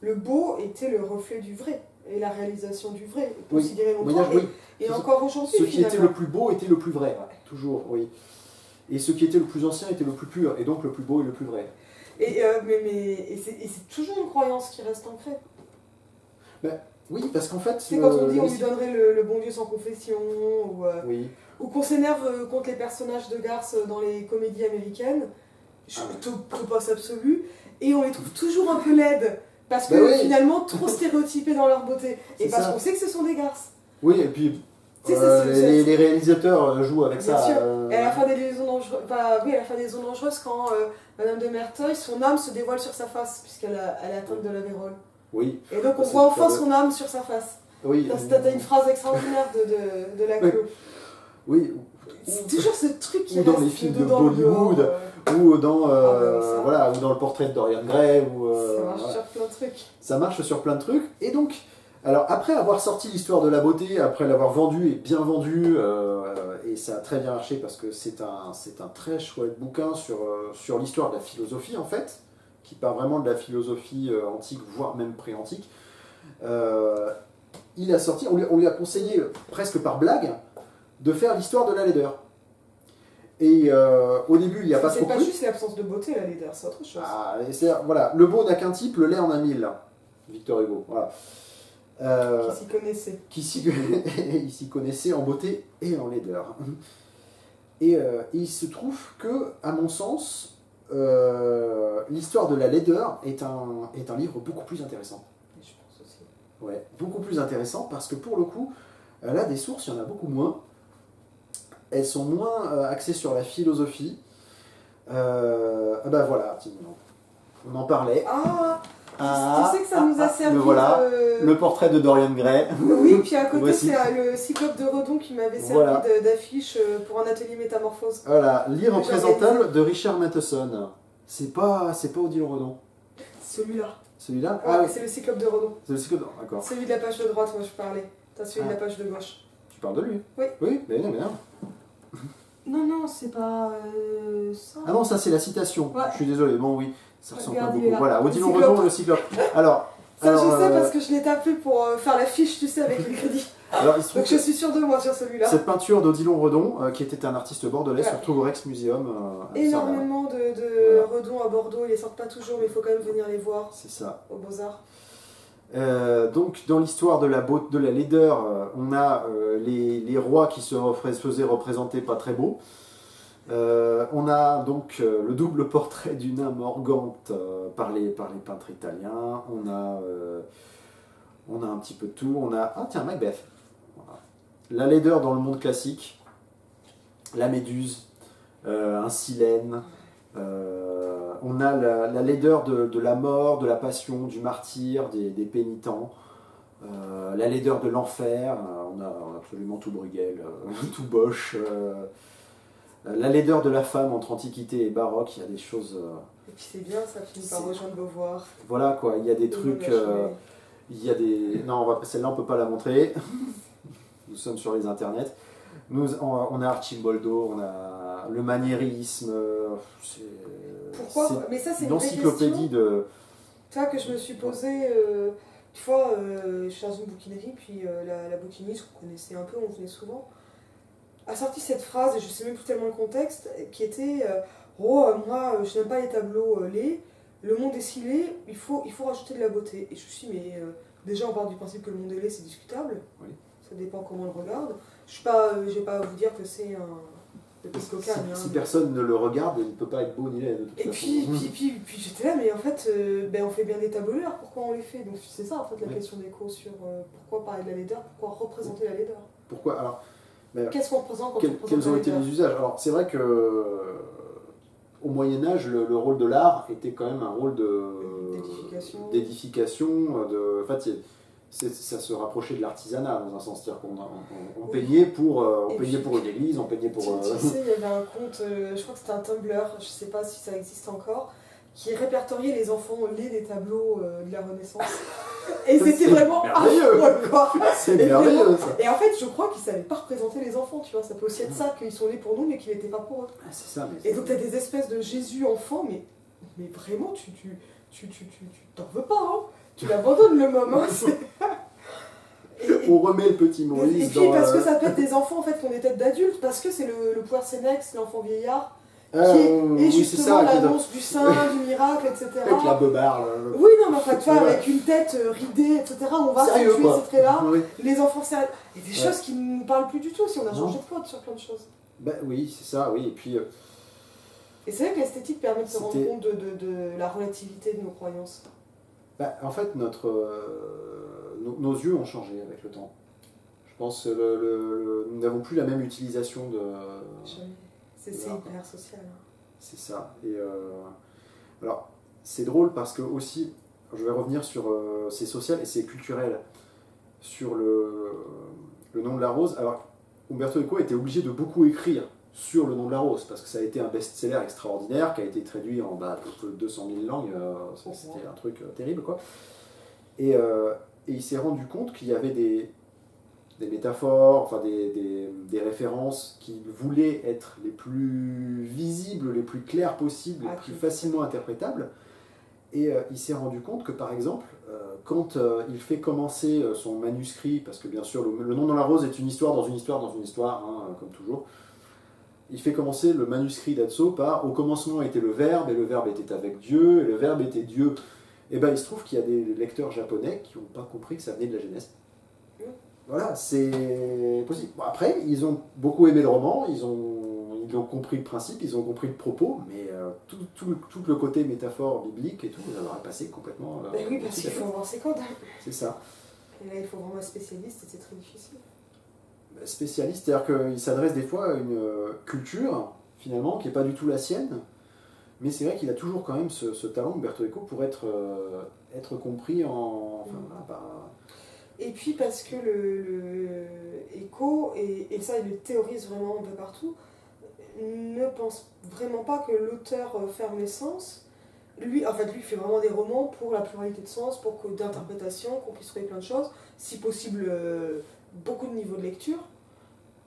A: le beau était le reflet du vrai et la réalisation du vrai,
B: Oui.
A: considéré longtemps.
B: Voyage, oui.
A: Et encore aujourd'hui,
B: Ce qui était
A: finalement.
B: le plus beau était le plus vrai.
A: Ouais.
B: Toujours, oui. Et ce qui était le plus ancien était le plus pur, et donc le plus beau et le plus vrai.
A: Et c'est toujours une croyance qui reste ancrée.
B: Oui, parce qu'en fait...
A: C'est quand on dit on lui donnerait le bon Dieu sans confession,
B: oui.
A: ou qu'on s'énerve contre les personnages de garces dans les comédies américaines, passe absolu, et on les trouve toujours un peu laides, parce que finalement trop stéréotypés dans leur beauté, et parce qu'on sait que ce sont des garces.
B: Oui, et puis les réalisateurs jouent avec
A: bien
B: ça.
A: Sûr. Et à la fin des Liaisons dangereuses, à la fin des Liaisons dangereuses, quand Madame de Merteuil, son âme se dévoile sur sa face, puisqu'elle est atteinte de la vérole.
B: Oui.
A: Et donc on voit enfin son âme sur sa face.
B: Oui.
A: T'as une phrase extraordinaire de la Clos.
B: Oui.
A: C'est toujours ce truc qui
B: ou dans les films de Bollywood, ou dans ou dans le portrait de Dorian Gray,
A: ça marche sur plein de trucs.
B: Ça marche sur plein de trucs. Et donc, alors après avoir sorti l'histoire de la beauté, après l'avoir vendu et bien vendu, et ça a très bien marché parce que c'est un très chouette bouquin sur l'histoire de la philosophie en fait, qui part vraiment de la philosophie antique, voire même pré-antique. Il a sorti, on lui a conseillé presque par blague de faire l'histoire de la laideur. Et au début, il n'y a pas trop
A: C'est pas juste l'absence de beauté, la laideur, c'est autre chose.
B: Voilà, le beau n'a qu'un type, le laid en a mille. Victor Hugo, voilà.
A: Qui s'y connaissait.
B: Il s'y connaissait en beauté et en laideur. Et il se trouve que, à mon sens, l'histoire de la laideur est un livre beaucoup plus intéressant.
A: Je pense aussi.
B: Ouais, beaucoup plus intéressant parce que pour le coup, là, des sources, il y en a beaucoup moins. Elles sont moins axées sur la philosophie. Voilà, on en parlait.
A: Tu sais que ça nous a servi.
B: Le portrait de Dorian Gray.
A: Oui, puis à côté, c'est le Cyclope de Redon qui m'avait servi d'affiche pour un atelier métamorphose.
B: Voilà, livre présentable de Richard Matheson. C'est pas Odile Redon.
A: Celui-là.
B: Celui-là
A: C'est le Cyclope de Redon.
B: C'est le Cyclope de Redon, d'accord.
A: Celui de la page de droite, moi je parlais. T'as celui de la page de gauche.
B: Tu parles de lui?
A: Oui.
B: Oui, mais non.
A: Non, c'est pas ça.
B: Ah non, ça c'est la citation.
A: Ouais.
B: Je suis désolé, bon oui, ça ressemble pas beaucoup.
A: Là.
B: Voilà, Odile Redon, le Cyclope. Alors,
A: je sais parce que je l'ai tapé pour faire la fiche, tu sais, avec les crédits.
B: Alors,
A: donc je suis sûre de moi sur celui-là.
B: Cette peinture d'Odilon Redon, qui était un artiste bordelais, se retrouve au Rijksmuseum.
A: Énormément de Redon à Bordeaux, ils les sortent pas toujours, mais il faut quand même venir les voir.
B: C'est ça.
A: Aux Beaux-Arts.
B: Donc dans l'histoire de la laideur, on a les rois qui se faisaient représenter pas très beaux. On a donc le double portrait d'une âme organte par les peintres italiens. On a un petit peu de tout. On a Macbeth. Voilà. La laideur dans le monde classique. La méduse. Un silène. On a la laideur de la mort, de la passion, du martyr, des pénitents. La laideur de l'enfer. On a absolument tout Bruegel, tout Bosch. La laideur de la femme entre antiquité et baroque, il y a des choses...
A: Et puis c'est bien, ça finit par rejoindre Beauvoir.
B: Voilà quoi, il y a des trucs... il y a des... Non, celle-là on peut pas la montrer. Nous sommes sur les internets. On a Archimboldo, on a le maniérisme.
A: Pourquoi? Mais ça c'est
B: une encyclopédie de...
A: Tu vois que je me suis posée... Une fois, je suis dans une bouquinerie, puis la bouquiniste qu'on connaissait un peu, on venait souvent, a sorti cette phrase, et je sais même plus tellement le contexte, qui était moi je n'aime pas les tableaux laids, le monde est si laid, il faut rajouter de la beauté. Et je me suis dit, mais déjà on part du principe que le monde est laid, c'est discutable,
B: oui.
A: Ça dépend comment on le regarde. Je vais pas vous dire que c'est un petit cocagne.
B: Si personne ne le regarde, il ne peut pas être beau ni laid de toute façon.
A: Puis j'étais là, mais en fait, on fait bien des tableaux laids, pourquoi on les fait? Donc c'est ça en fait la question d'écho sur pourquoi parler de la laideur, pourquoi représenter la laideur.
B: Pourquoi alors?
A: Qu'est-ce qu'on représente quand on représente
B: quels ont été les usages? Alors c'est vrai que au Moyen-Âge, le rôle de l'art était quand même un rôle d'édification. En fait, ça se rapprochait de l'artisanat dans un sens. C'est-à-dire qu'on peignait pour une église, on peignait pour...
A: Tu sais, il y avait un compte, je crois que c'était un Tumblr, je sais pas si ça existe encore, qui répertoriait les enfants laids des tableaux de la Renaissance. Et c'était vraiment affreux, quoi.
B: C'est merveilleux, ça.
A: Et en fait, je crois qu'ils ne savaient pas représenter les enfants, tu vois. Ça peut aussi être ça, qu'ils sont laids pour nous, mais qu'ils n'étaient pas pour eux.
B: Ah, c'est ça.
A: Et donc, tu as des espèces de Jésus enfant, mais vraiment, tu t'en veux pas, hein. Tu l'abandonnes, le moment.
B: On remet le petit Moïse.
A: Et puis, parce que ça peut être des enfants, en fait, qui ont des têtes d'adultes, parce que c'est le pouvoir sénex, l'enfant vieillard. Et
B: oui, c'est
A: justement
B: ça,
A: l'annonce du saint, du miracle, etc.
B: avec la beubare.
A: Oui, non, mais enfin, tu vois,
B: Ouais.
A: avec une tête ridée, etc. On va
B: Sérieux,
A: s'habituer
B: quoi.
A: ces traits-là.
B: Oui.
A: Les enfants sérieux. Il y a des
B: Ouais.
A: choses qui ne nous parlent plus du tout si on a
B: Non.
A: changé de code sur plein de choses.
B: Ben oui, c'est ça, oui. Et puis,
A: Et c'est vrai que l'esthétique permet de se rendre
B: C'était-
A: compte de la relativité de nos croyances.
B: en fait, nos yeux ont changé avec le temps. Je pense que nous n'avons plus la même utilisation de...
A: C'est
B: Voilà.
A: hyper social. Hein.
B: C'est ça. Et alors, c'est drôle parce que aussi, je vais revenir sur c'est social et c'est culturel. Sur le nom de la rose. Alors, Umberto Eco était obligé de beaucoup écrire sur le nom de la rose parce que ça a été un best-seller extraordinaire qui a été traduit en plus de 200 000 langues. C'était un truc terrible, quoi. Et il s'est rendu compte qu'il y avait des métaphores, enfin des références qui voulaient être les plus visibles, les plus claires possibles, les plus facilement interprétables. Et il s'est rendu compte que, par exemple, quand il fait commencer son manuscrit, parce que bien sûr, le nom dans la rose est une histoire dans une histoire dans une histoire, hein, comme toujours, il fait commencer le manuscrit d'Atso par « Au commencement était le Verbe, et le Verbe était avec Dieu, et le Verbe était Dieu ». Et bien, il se trouve qu'il y a des lecteurs japonais qui n'ont pas compris que ça venait de la Genèse. Voilà, c'est possible. Bon, après, ils ont beaucoup aimé le roman, ils ont compris le principe, ils ont compris le propos, mais tout le côté métaphore biblique et tout, ça leur a passé complètement...
A: oui, parce qu'il faut avoir ses codes.
B: C'est ça.
A: Et là, il faut vraiment un spécialiste et c'est très difficile.
B: Spécialiste, c'est-à-dire qu'il s'adresse des fois à une culture, finalement, qui n'est pas du tout la sienne, mais c'est vrai qu'il a toujours quand même ce talent, Umberto Eco, pour être compris en... Enfin,
A: Et puis parce que le Eco, et ça il le théorise vraiment un peu partout, ne pense vraiment pas que l'auteur ferme les sens. Lui, en fait, lui fait vraiment des romans pour la pluralité de sens, pour d'interprétation, qu'on puisse trouver plein de choses, si possible beaucoup de niveaux de lecture.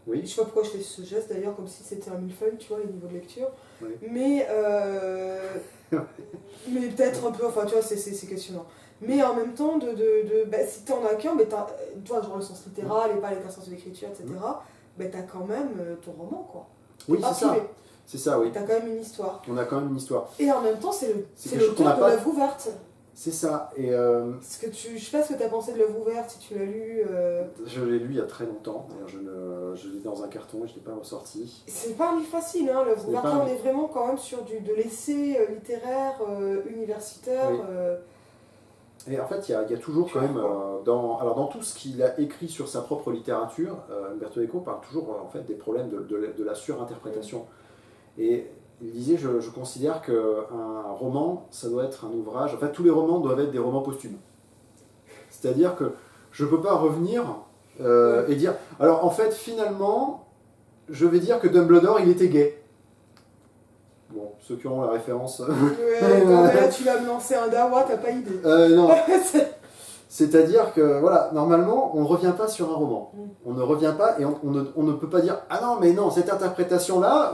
B: Oui.
A: Je sais pas pourquoi je fais ce geste d'ailleurs, comme si c'était un millefeuille, tu vois, les niveaux de lecture.
B: Oui.
A: Mais peut-être un peu, enfin tu vois, c'est questionnant. Mais en même temps, si t'en as qu'un, toi, genre le sens littéral et pas les sens de l'écriture, etc., t'as quand même ton roman, quoi.
B: Oui, c'est ça. C'est ça, oui.
A: T'as quand même une histoire.
B: On a quand même une histoire.
A: Et en même temps, c'est l'auteur de l'œuvre ouverte.
B: C'est ça. Et
A: je sais pas ce que t'as pensé de l'œuvre ouverte, si tu l'as lu.
B: Je l'ai lu il y a très longtemps. D'ailleurs, je l'ai dans un carton et je ne l'ai pas ressorti.
A: C'est pas un livre facile, hein, l'œuvre ouverte. Là, on est vraiment quand même sur de l'essai littéraire, universitaire.
B: Oui. Et en fait, il y a toujours quand même, dans tout ce qu'il a écrit sur sa propre littérature, Umberto Eco parle toujours en fait, des problèmes de la surinterprétation. Et il disait, je considère qu'un roman, ça doit être un ouvrage, en fait tous les romans doivent être des romans posthumes. C'est-à-dire que je ne peux pas revenir et dire, alors en fait finalement, je vais dire que Dumbledore il était gay. Bon, ceux qui auront la référence...
A: Ouais, non, mais là tu vas me lancer un dawa, t'as pas idée.
B: Non. C'est-à-dire que, voilà, normalement, on ne revient pas sur un roman. On ne revient pas et on ne peut pas dire « Ah non, mais non, cette interprétation-là,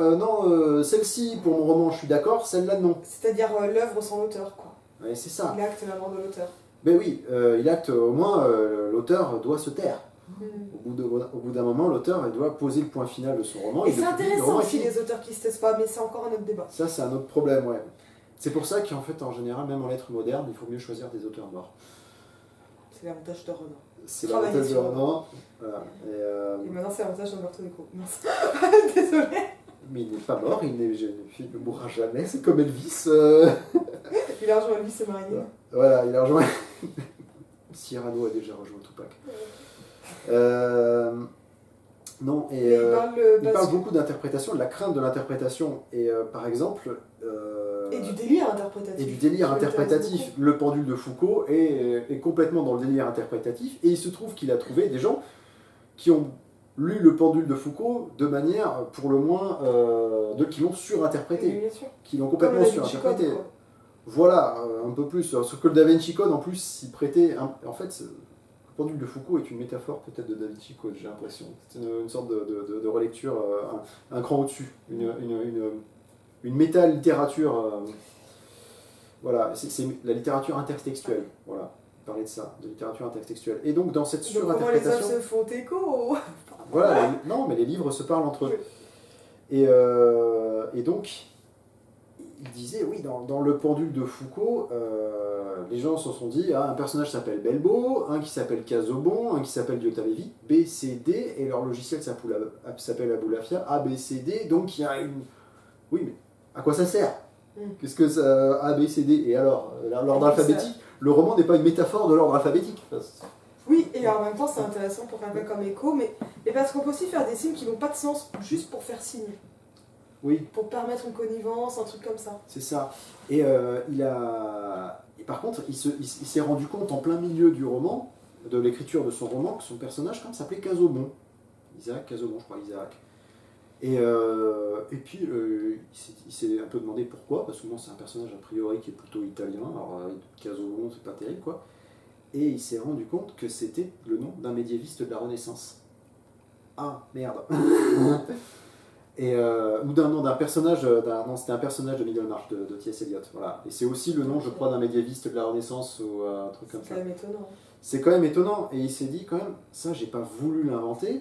B: celle-ci, pour mon roman, je suis d'accord, celle-là, non. »
A: C'est-à-dire l'œuvre sans l'auteur, quoi.
B: Ouais, c'est ça.
A: Il acte la mort de l'auteur.
B: Ben oui, il acte, au moins, l'auteur doit se taire. Au bout d'un moment, l'auteur doit poser le point final de son roman.
A: Et c'est intéressant aussi les auteurs qui se taisent pas, mais c'est encore un autre débat.
B: Ça, c'est un autre problème, ouais. C'est pour ça qu'en fait, en général, même en lettres modernes, il faut mieux choisir des auteurs morts.
A: C'est l'avantage de Renan.
B: C'est l'avantage de Renan. Voilà.
A: Et maintenant, c'est l'avantage d'Umberto Eco. Désolé.
B: Mais il n'est pas mort, il ne mourra jamais, c'est comme Elvis.
A: Il a rejoint Elvis et Marilyn.
B: Voilà, il a rejoint... Cyrano a déjà rejoint Tupac. Non, et il parle beaucoup d'interprétation, de la crainte de l'interprétation. Et par exemple...
A: et du délire interprétatif.
B: Et du délire interprétatif. Le pendule de Foucault est complètement dans le délire interprétatif. Et il se trouve qu'il a trouvé des gens qui ont lu le pendule de Foucault de manière, pour le moins, qui l'ont surinterprété. Qui l'ont complètement surinterprété. Voilà, un peu plus. Sauf que le Da Vinci Code, en plus, s'y prêtait... En fait, le pendule de Foucault est une métaphore peut-être de Da Vinci Code, j'ai l'impression. C'est une sorte de relecture, un cran au-dessus. Une méta-littérature. Voilà, c'est la littérature intertextuelle. Voilà, parler de ça, de littérature intertextuelle. Et donc, dans cette surinterprétation...
A: Comment les œuvres se font écho.
B: Voilà, non, mais les livres se parlent entre eux. Et donc, il disait, oui, dans le pendule de Foucault, les gens se sont dit, un personnage s'appelle Belbo, un qui s'appelle Casaubon, un qui s'appelle Diotavevi, B, C, D, et leur logiciel s'appelle Aboulafia, A, B, C, D, donc il y a une... Oui, mais à quoi ça sert? Qu'est-ce que ça... A, B, C, D, et alors, l'ordre alphabétique, le roman n'est pas une métaphore de l'ordre alphabétique.
A: Oui, et en même temps, c'est intéressant pour quelqu'un comme Echo, mais parce qu'on peut aussi faire des signes qui n'ont pas de sens juste pour faire signe.
B: Oui.
A: Pour permettre une connivence, un truc comme ça.
B: C'est ça. Et et par contre, il s'est rendu compte en plein milieu du roman, de l'écriture de son roman, que son personnage quand même s'appelait Casaubon. Isaac Casaubon, je crois, Isaac. Et puis, il s'est un peu demandé pourquoi, parce que bon, c'est un personnage a priori qui est plutôt italien, alors Casaubon, c'est pas terrible, quoi. Et il s'est rendu compte que c'était le nom d'un médiéviste de la Renaissance. Ah, merde. Ou d'un personnage, non, c'était un personnage de Middlemarch, de T.S. Eliot. Voilà. Et c'est aussi le nom, je crois, d'un médiéviste de la Renaissance ou un truc comme ça.
A: C'est quand même étonnant.
B: C'est quand même étonnant. Et il s'est dit, quand même, ça, j'ai pas voulu l'inventer,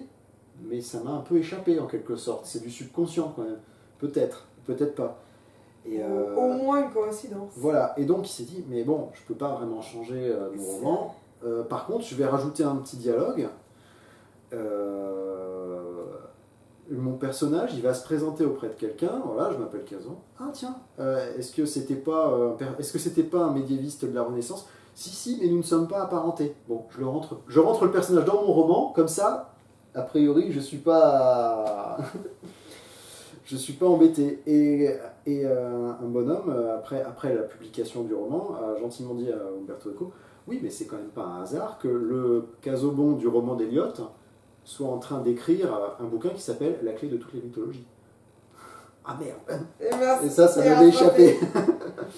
B: mais ça m'a un peu échappé en quelque sorte. C'est du subconscient quand même. Peut-être, peut-être pas.
A: Au moins une coïncidence.
B: Voilà. Et donc il s'est dit, mais bon, je peux pas vraiment changer mon roman. Par contre, je vais rajouter un petit dialogue. Mon personnage, il va se présenter auprès de quelqu'un. Voilà, je m'appelle Casaubon. Ah tiens, est-ce que c'était pas un médiéviste de la Renaissance? Si, mais nous ne sommes pas apparentés. Bon, je rentre le personnage dans mon roman, comme ça, a priori, je suis pas embêté. Et un bonhomme, après la publication du roman, a gentiment dit à Umberto Eco, oui, mais c'est quand même pas un hasard que le Casaubon du roman d'Eliot soit en train d'écrire un bouquin qui s'appelle La clé de toutes les mythologies. Ah merde. Et ça m'avait échappé.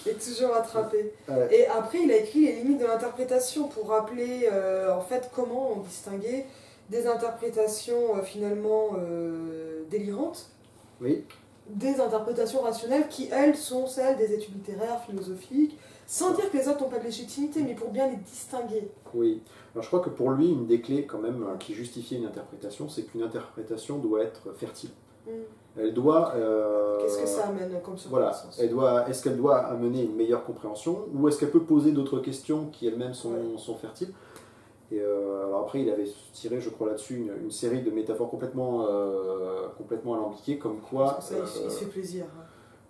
A: Et toujours attrapé. Ouais. Et après, il a écrit Les limites de l'interprétation pour rappeler en fait comment on distinguait des interprétations finalement délirantes,
B: oui,
A: des interprétations rationnelles qui, elles, sont celles des études littéraires, philosophiques, sans dire que les autres n'ont pas de légitimité, mais pour bien les distinguer.
B: Oui. Alors je crois que pour lui, une des clés quand même qui justifiait une interprétation, c'est qu'une interprétation doit être fertile. Elle doit...
A: Qu'est-ce que ça amène comme
B: circonstance ? Voilà. Est-ce qu'elle doit amener une meilleure compréhension, ou est-ce qu'elle peut poser d'autres questions qui elles-mêmes sont fertiles ? Et alors après, il avait tiré, je crois, là-dessus une série de métaphores complètement alambiquées, comme quoi...
A: Ça, il se fait plaisir.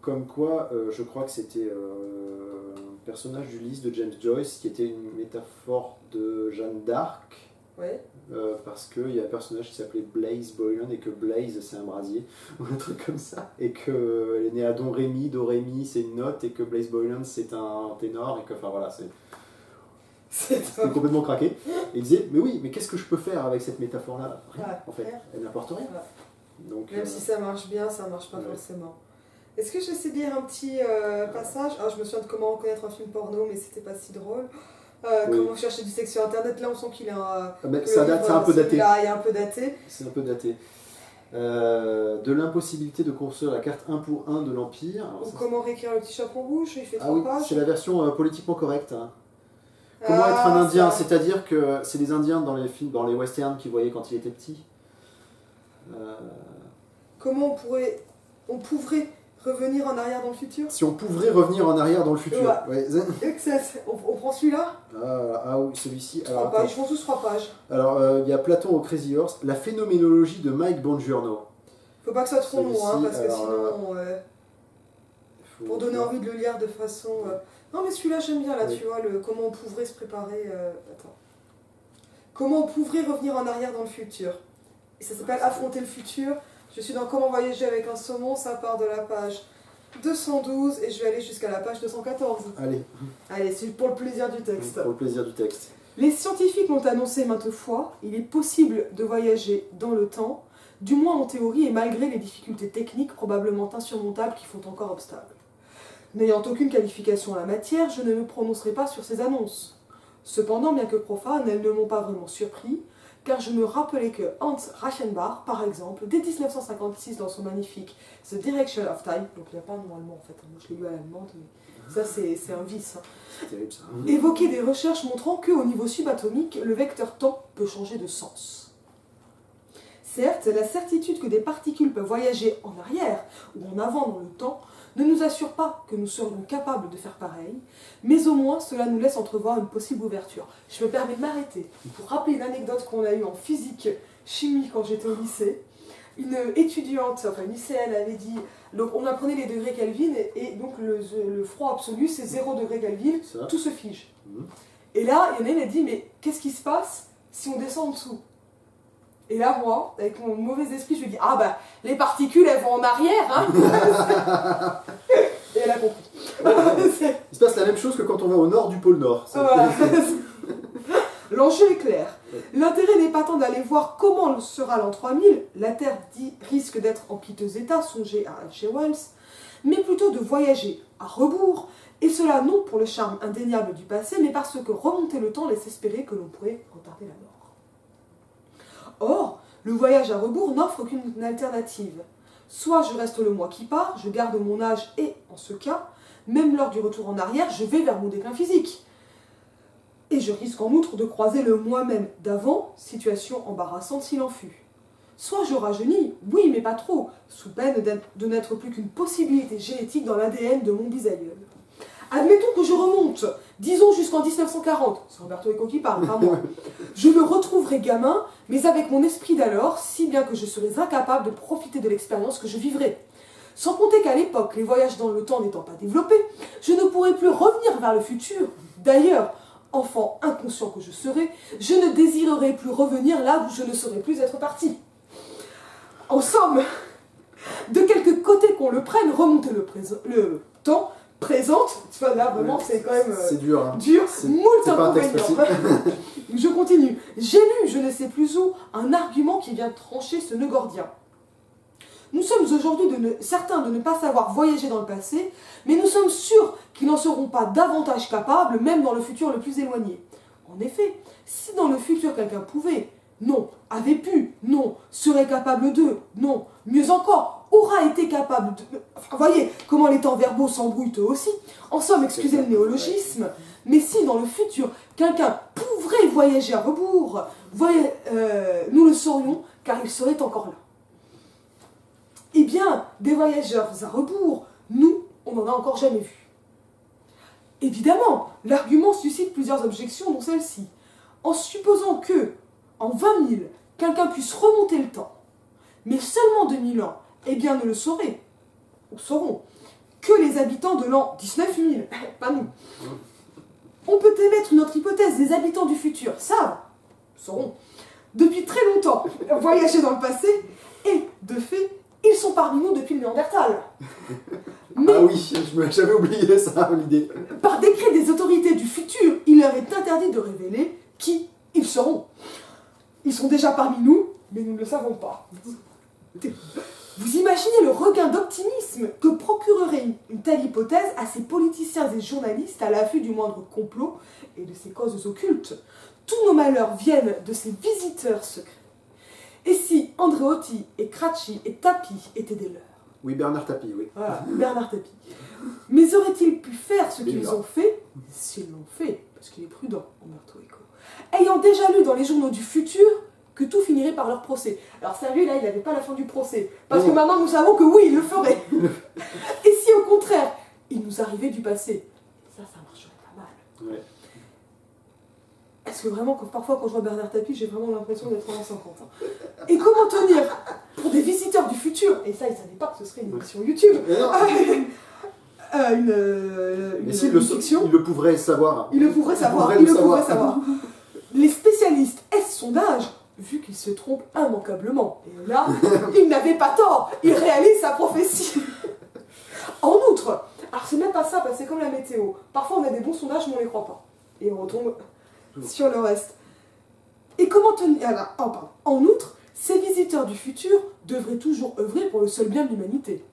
B: Comme quoi, je crois que c'était un personnage d'Ulysse de James Joyce qui était une métaphore de Jeanne d'Arc.
A: Ouais.
B: Parce qu'il y a un personnage qui s'appelait Blaise Boylan et que Blaise c'est un brasier, ou un truc comme ça. Et qu'elle est née à Don Rémy c'est une note, et que Blaise Boylan c'est un ténor, et que, enfin voilà, c'était complètement craqué. Et il disait, mais oui, mais qu'est-ce que je peux faire avec cette métaphore-là ? Rien, en fait, elle n'apporte rien.
A: Ouais. Donc, même si ça marche bien, ça marche pas forcément. Est-ce que je sais dire un petit passage ? Alors, je me souviens de comment reconnaître un film porno, mais c'était pas si drôle. Comment chercher du sexe sur internet, là on sent qu'il est
B: c'est un peu daté.
A: Là, il est un peu daté.
B: C'est un peu daté. De l'impossibilité de construire la carte 1 pour 1 de l'Empire.
A: Ou comment réécrire le petit chaperon rouge, il fait 3 pages.
B: C'est la version politiquement correcte. Hein. Comment être un Indien, c'est-à-dire que c'est les Indiens dans les films, dans les westerns qu'ils voyaient quand il était petit.
A: Comment on pourrait revenir en arrière dans le futur ?
B: Si on pourrait revenir en arrière dans le futur. Ouais.
A: On prend celui-là ?
B: Oui, celui-ci.
A: 3 pages, ils font tous 3 pages.
B: Alors, il y a Platon au Crazy Horse, la phénoménologie de Mike Bongiorno.
A: Faut pas que ça soit trop long, parce que sinon... pour donner envie de le lire de façon... Non, mais celui-là, j'aime bien, là, tu vois, comment on pourrait se préparer... Attends. Comment on pourrait revenir en arrière dans le futur. Et ça s'appelle Affronter le futur. Je suis dans Comment voyager avec un saumon, ça part de la page 212 et je vais aller jusqu'à la page 214. Allez, c'est pour le plaisir du texte.
B: Pour le plaisir du texte.
A: Les scientifiques l'ont annoncé maintes fois, il est possible de voyager dans le temps, du moins en théorie et malgré les difficultés techniques probablement insurmontables qui font encore obstacle. N'ayant aucune qualification en la matière, je ne me prononcerai pas sur ces annonces. Cependant, bien que profanes, elles ne m'ont pas vraiment surpris, car je me rappelais que Hans Reichenbach, par exemple, dès 1956 dans son magnifique The Direction of Time, donc il n'y a pas un nom allemand en fait, moi je l'ai lu à l'allemande, mais ça c'est un vice,
B: c'est terrible, ça.
A: Évoquait des recherches montrant qu'au niveau subatomique, le vecteur temps peut changer de sens. Certes, la certitude que des particules peuvent voyager en arrière ou en avant dans le temps ne nous assure pas que nous serions capables de faire pareil, mais au moins cela nous laisse entrevoir une possible ouverture. Je me permets de m'arrêter pour rappeler une anecdote qu'on a eue en physique chimie quand j'étais au lycée. Une étudiante, enfin une lycéenne avait dit, donc on apprenait les degrés Kelvin et donc le froid absolu c'est 0 degré Kelvin, tout se fige. Et là, il y en a une qui a dit, mais qu'est-ce qui se passe si on descend en dessous? Et là, moi, avec mon mauvais esprit, je lui dis, ah bah, les particules, elles vont en arrière, hein. Et elle a compris.
B: Il se passe la même chose que quand on va au nord du pôle Nord.
A: Voilà. L'enjeu est clair. L'intérêt n'est pas tant d'aller voir comment sera l'an 3000, la Terre risque d'être en piteux état, songez à H.G. Wells, mais plutôt de voyager à rebours, et cela non pour le charme indéniable du passé, mais parce que remonter le temps laisse espérer que l'on pourrait retarder la mort. Or, le voyage à rebours n'offre qu'une alternative. Soit je reste le moi qui part, je garde mon âge et, en ce cas, même lors du retour en arrière, je vais vers mon déclin physique. Et je risque en outre de croiser le moi-même d'avant, situation embarrassante s'il en fut. Soit je rajeunis, oui mais pas trop, sous peine de n'être plus qu'une possibilité génétique dans l'ADN de mon bisaïeul. Admettons que je remonte, disons jusqu'en 1940, c'est Umberto Eco qui parle, pas moi. Je me retrouverai gamin, mais avec mon esprit d'alors, si bien que je serais incapable de profiter de l'expérience que je vivrais. Sans compter qu'à l'époque, les voyages dans le temps n'étant pas développés, je ne pourrais plus revenir vers le futur. D'ailleurs, enfant inconscient que je serais, je ne désirerais plus revenir là où je ne saurais plus être parti. En somme, de quelque côté qu'on le prenne, remonter le temps présente, tu vois là vraiment c'est quand même
B: c'est dur, hein.
A: Moult inconvénients. Je continue. J'ai lu, je ne sais plus où, un argument qui vient trancher ce nœud gordien. Nous sommes aujourd'hui certains de ne pas savoir voyager dans le passé, mais nous sommes sûrs qu'ils n'en seront pas davantage capables, même dans le futur le plus éloigné. En effet, si dans le futur quelqu'un pouvait, non, avait pu, non, serait capable de, non, mieux encore, aura été capable de... Enfin, voyez comment les temps verbaux s'embrouillent eux aussi. En somme, excusez le néologisme, mais si dans le futur, quelqu'un pourrait voyager à rebours, nous le saurions, car il serait encore là. Eh bien, des voyageurs à rebours, nous, on n'en a encore jamais vu. Évidemment, l'argument suscite plusieurs objections, dont celle-ci. En supposant que, en 20 000, quelqu'un puisse remonter le temps, mais seulement 2000 ans, eh bien, ne le sauraient, ou sauront, que les habitants de l'an 19 000, pas nous. On peut émettre une autre hypothèse, les habitants du futur savent, sauront, depuis très longtemps, voyager dans le passé, et, de fait, ils sont parmi nous depuis le Néandertal.
B: Mais, ah oui, j'avais oublié ça, l'idée.
A: Par décret des autorités du futur, il leur est interdit de révéler qui ils seront. Ils sont déjà parmi nous, mais nous ne le savons pas. Vous imaginez le regain d'optimisme que procurerait une telle hypothèse à ces politiciens et journalistes à l'affût du moindre complot et de ses causes occultes. Tous nos malheurs viennent de ces visiteurs secrets. Et si Andréotti et Cracci et Tapie étaient des leurs?
B: Oui, Bernard Tapie, oui.
A: Voilà, Bernard Tapie. Mais auraient-ils pu faire ce qu'ils ont fait? S'ils l'ont fait, parce qu'il est prudent, Umberto Eco. Ayant déjà lu dans les journaux du futur que tout finirait par leur procès. Alors sérieux, là, il n'avait pas la fin du procès. Parce que maintenant, nous savons que oui, il le ferait. Et si au contraire, il nous arrivait du passé? Ça marcherait pas mal.
B: Ouais.
A: Est-ce que vraiment, parfois, quand je vois Bernard Tapie, j'ai vraiment l'impression d'être en 50 ans. Et comment tenir pour des visiteurs du futur? Et ça, ils ne savaient pas que ce serait une émission YouTube.
B: Mais s'il le pourrait savoir.
A: Il le pourrait savoir. Les spécialistes est-sondage, vu qu'ils se trompent immanquablement. Et là, il n'avait pas tort. Il réalise sa prophétie. En outre, alors c'est même pas ça, parce que c'est comme la météo. Parfois, on a des bons sondages, mais on ne les croit pas. Et on retombe sur le reste. Et comment tenir... En outre, ces visiteurs du futur devraient toujours œuvrer pour le seul bien de l'humanité.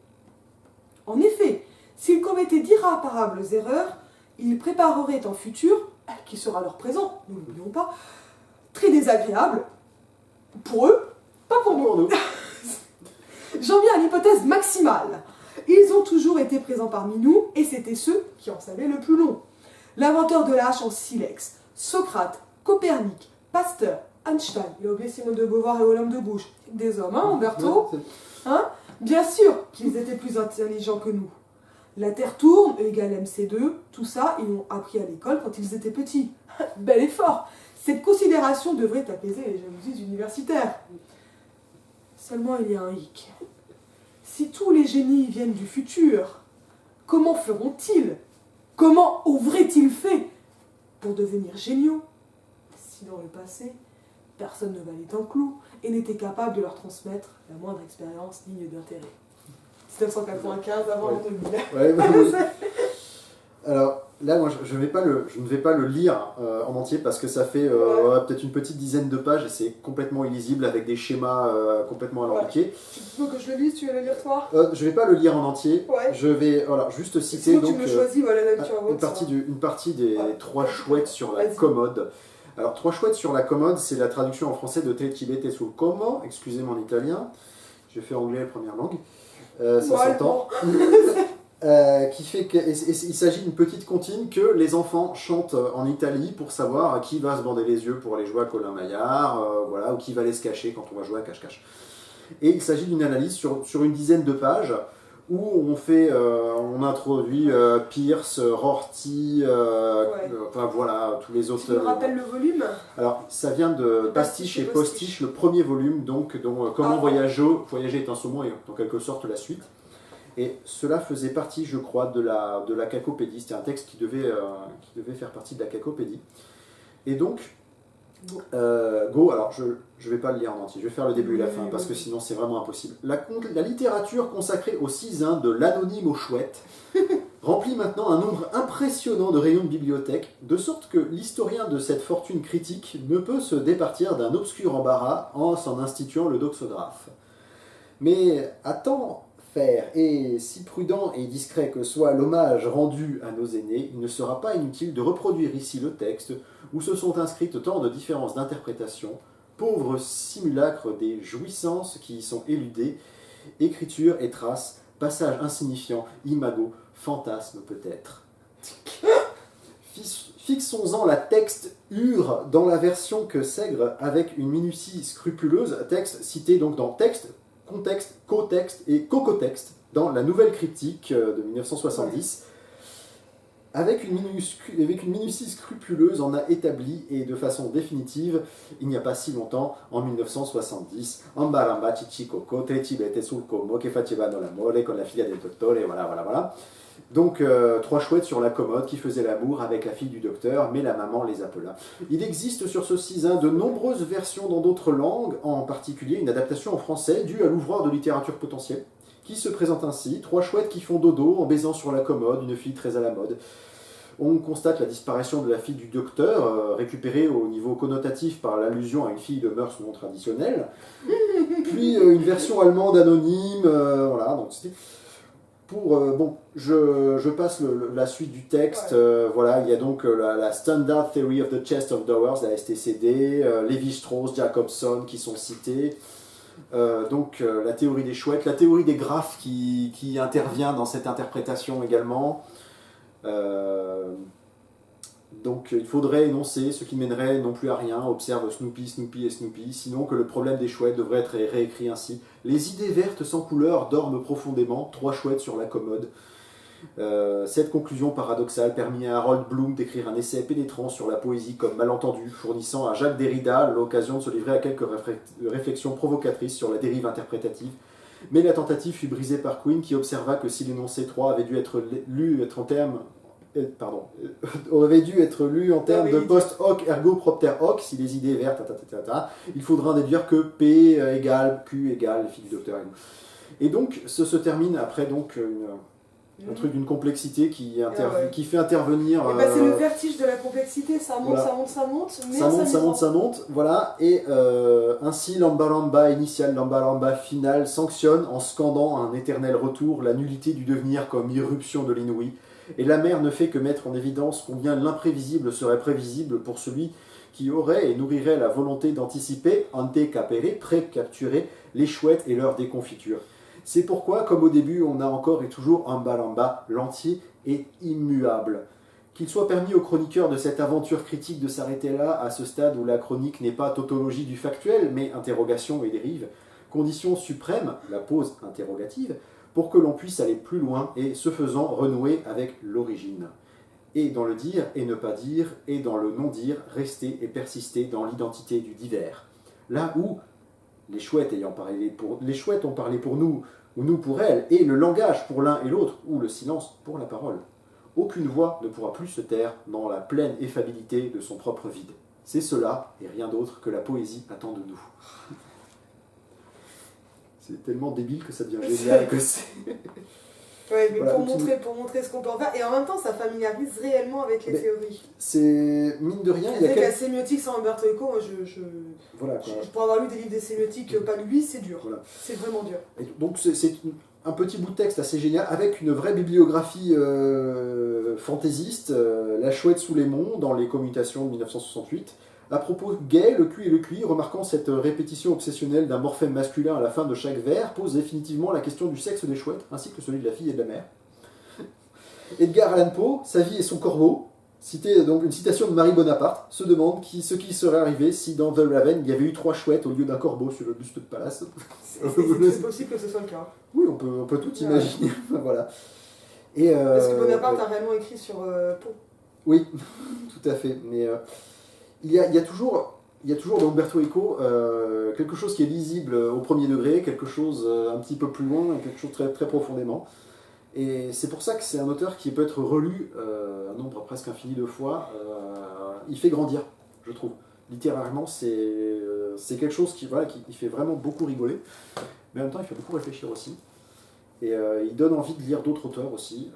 A: En effet, s'ils commettaient d'irréparables erreurs, ils prépareraient un futur, qui sera leur présent, nous n'oublions pas, très désagréable pour eux, pas pour nous. J'en viens à l'hypothèse maximale. Ils ont toujours été présents parmi nous, et c'était ceux qui en savaient le plus long. L'inventeur de la hache en silex, Socrate, Copernic, Pasteur, Einstein, il a oublié Simone de Beauvoir et Olympe de Gouges. Des hommes, hein, Umberto? Hein? Bien sûr qu'ils étaient plus intelligents que nous. La Terre tourne, E égale MC2, tout ça, ils l'ont appris à l'école quand ils étaient petits. Bel effort. Cette considération devrait apaiser les jalousies universitaires. Seulement, il y a un hic. Si tous les génies viennent du futur, comment feront-ils? Comment auraient-ils fait pour devenir géniaux si dans le passé, personne ne valait un clou et n'était capable de leur transmettre la moindre expérience digne d'intérêt? 1995 avant l'an 2000.
B: Ouais, oui. Alors là, moi, je ne vais pas le lire en entier parce que ça fait peut-être une petite dizaine de pages et c'est complètement illisible avec des schémas complètement alambiqués.
A: Tu veux que je le lise? Tu veux le lire toi?
B: Je ne vais pas le lire en entier.
A: Ouais.
B: Je vais juste citer
A: sinon,
B: donc,
A: tu me choisis, voilà, la lecture
B: une partie des trois chouettes sur la commode. Alors, trois chouettes sur la commode, c'est la traduction en français de Te Chibete sul Como, excusez mon italien, j'ai fait anglais première langue, ça s'entend. Qui fait qu'il s'agit d'une petite comptine que les enfants chantent en Italie pour savoir qui va se bander les yeux pour aller jouer à Colin Maillard, voilà, ou qui va aller se cacher quand on va jouer à cache-cache. Et il s'agit d'une analyse sur une dizaine de pages où on introduit Pierce, Rorty, enfin voilà, tous les autres.
A: Tu me rappelles le volume?
B: Alors, ça vient de Pastiche et Postiche, le premier volume, donc, dont Comment voyager est un saumon et en quelque sorte la suite. Et cela faisait partie, je crois, de la cacopédie. C'était un texte qui devait faire partie de la cacopédie. Et donc, alors je ne vais pas le lire en entier, je vais faire le début et la fin, parce que sinon c'est vraiment impossible. La littérature consacrée aux cisins de l'anonyme aux chouettes remplit maintenant un nombre impressionnant de rayons de bibliothèque, de sorte que l'historien de cette fortune critique ne peut se départir d'un obscur embarras en s'en instituant le doxographe. Mais attends faire, et si prudent et discret que soit l'hommage rendu à nos aînés, il ne sera pas inutile de reproduire ici le texte où se sont inscrites tant de différences d'interprétation, pauvres simulacres des jouissances qui y sont éludées, écriture et traces, passages insignifiants, imago, fantasmes peut-être. Fixons-en la texture dans la version que Sègre avec une minutie scrupuleuse, texte cité donc dans texte, contexte, co-texte et cocotexte dans la Nouvelle Critique de 1970. Avec une minutie scrupuleuse, on a établi, et de façon définitive, il n'y a pas si longtemps, en 1970, Ambaramba Chichikoko, Te Chibete sul Como, che facevano l'amore con la figlia del dottore, voilà. Donc, trois chouettes sur la commode qui faisaient l'amour avec la fille du docteur, mais la maman les appela. Il existe sur ce cisin de nombreuses versions dans d'autres langues, en particulier une adaptation en français due à l'ouvreur de littérature potentielle, qui se présente ainsi: trois chouettes qui font dodo en baisant sur la commode, une fille très à la mode. On constate la disparition de la fille du docteur, récupérée au niveau connotatif par l'allusion à une fille de mœurs non traditionnelles. Puis une version allemande anonyme, voilà. Donc je passe la suite du texte. Voilà, il y a donc la Standard Theory of the Chest of Drawers, la STCD, Lévi-Strauss, Jacobson qui sont cités. Donc la théorie des chouettes, la théorie des graphes qui intervient dans cette interprétation également. Donc il faudrait énoncer ce qui mènerait non plus à rien, observe Snoopy, Snoopy et Snoopy, sinon que le problème des chouettes devrait être réécrit ainsi: les idées vertes sans couleur dorment profondément, trois chouettes sur la commode. Cette conclusion paradoxale permit à Harold Bloom d'écrire un essai pénétrant sur la poésie comme malentendu, fournissant à Jacques Derrida l'occasion de se livrer à quelques réflexions provocatrices sur la dérive interprétative. Mais la tentative fut brisée par Quine, qui observa que si l'énoncé 3 avait dû être lu en termes de post hoc ergo propter hoc, si les idées vertes, il faudra déduire que P égale Q égale fille du docteur. Et donc, se termine après donc un truc d'une complexité qui fait intervenir...
A: c'est le vertige de la complexité, ça monte, voilà. ça monte,
B: voilà, et ainsi l'ambalamba initial, l'ambalamba final sanctionne en scandant un éternel retour la nullité du devenir comme irruption de l'inouï, et la mer ne fait que mettre en évidence combien l'imprévisible serait prévisible pour celui qui aurait et nourrirait la volonté d'anticiper, ante capere, pré-capturer les chouettes et leur déconfiture. C'est pourquoi, comme au début, on a encore et toujours Ambalamba, l'entier est immuable. Qu'il soit permis aux chroniqueurs de cette aventure critique de s'arrêter là, à ce stade où la chronique n'est pas tautologie du factuel, mais interrogation et dérive, condition suprême, la pause interrogative, pour que l'on puisse aller plus loin et, ce faisant, renouer avec l'origine. Et dans le dire et ne pas dire, et dans le non-dire, rester et persister dans l'identité du divers. Là où les chouettes ont parlé pour nous, ou nous pour elles, et le langage pour l'un et l'autre, ou le silence pour la parole. Aucune voix ne pourra plus se taire dans la pleine effabilité de son propre vide. C'est cela, et rien d'autre, que la poésie attend de nous. C'est tellement débile que ça devient génial que c'est...
A: Ouais, mais
B: Voilà,
A: pour montrer ce qu'on peut en faire, et en même temps, ça familiarise réellement avec les théories.
B: C'est, mine de rien,
A: il y a la sémiotique sans Umberto Eco, moi
B: Voilà, quoi.
A: pour avoir lu des livres des sémiotiques, pas lui, c'est dur.
B: Voilà.
A: C'est vraiment dur.
B: Et donc c'est un petit bout de texte assez génial, avec une vraie bibliographie fantaisiste, La chouette sous les monts, dans les commutations de 1968. À propos gay, le cul et le cuit, remarquant cette répétition obsessionnelle d'un morphème masculin à la fin de chaque vers, pose définitivement la question du sexe des chouettes, ainsi que celui de la fille et de la mère. Edgar Allan Poe, Sa vie et son corbeau, cité donc une citation de Marie Bonaparte, se demande ce qui serait arrivé si dans The Raven il y avait eu 3 chouettes au lieu d'un corbeau sur le buste de Pallas.
A: C'est possible que ce soit le cas.
B: Oui, on peut tout imaginer. Voilà. Et,
A: parce que Bonaparte a réellement écrit sur Poe.
B: Oui, tout à fait. Mais il y a toujours dans Umberto Eco quelque chose qui est lisible au premier degré, quelque chose un petit peu plus loin, et quelque chose très, très profondément. Et c'est pour ça que c'est un auteur qui peut être relu un nombre presque infini de fois. Il fait grandir, je trouve. Littérairement, c'est quelque chose qui fait vraiment beaucoup rigoler, mais en même temps, il fait beaucoup réfléchir aussi. Et il donne envie de lire d'autres auteurs aussi.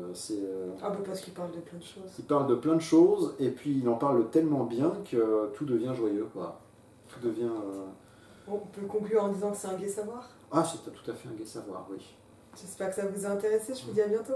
A: Parce qu'il parle de plein de choses.
B: Il parle de plein de choses, et puis il en parle tellement bien que tout devient joyeux, quoi. Tout devient...
A: On peut conclure en disant que c'est un gai savoir.
B: Ah, c'est tout à fait un gai savoir, oui.
A: J'espère que ça vous a intéressé, je vous dis à bientôt.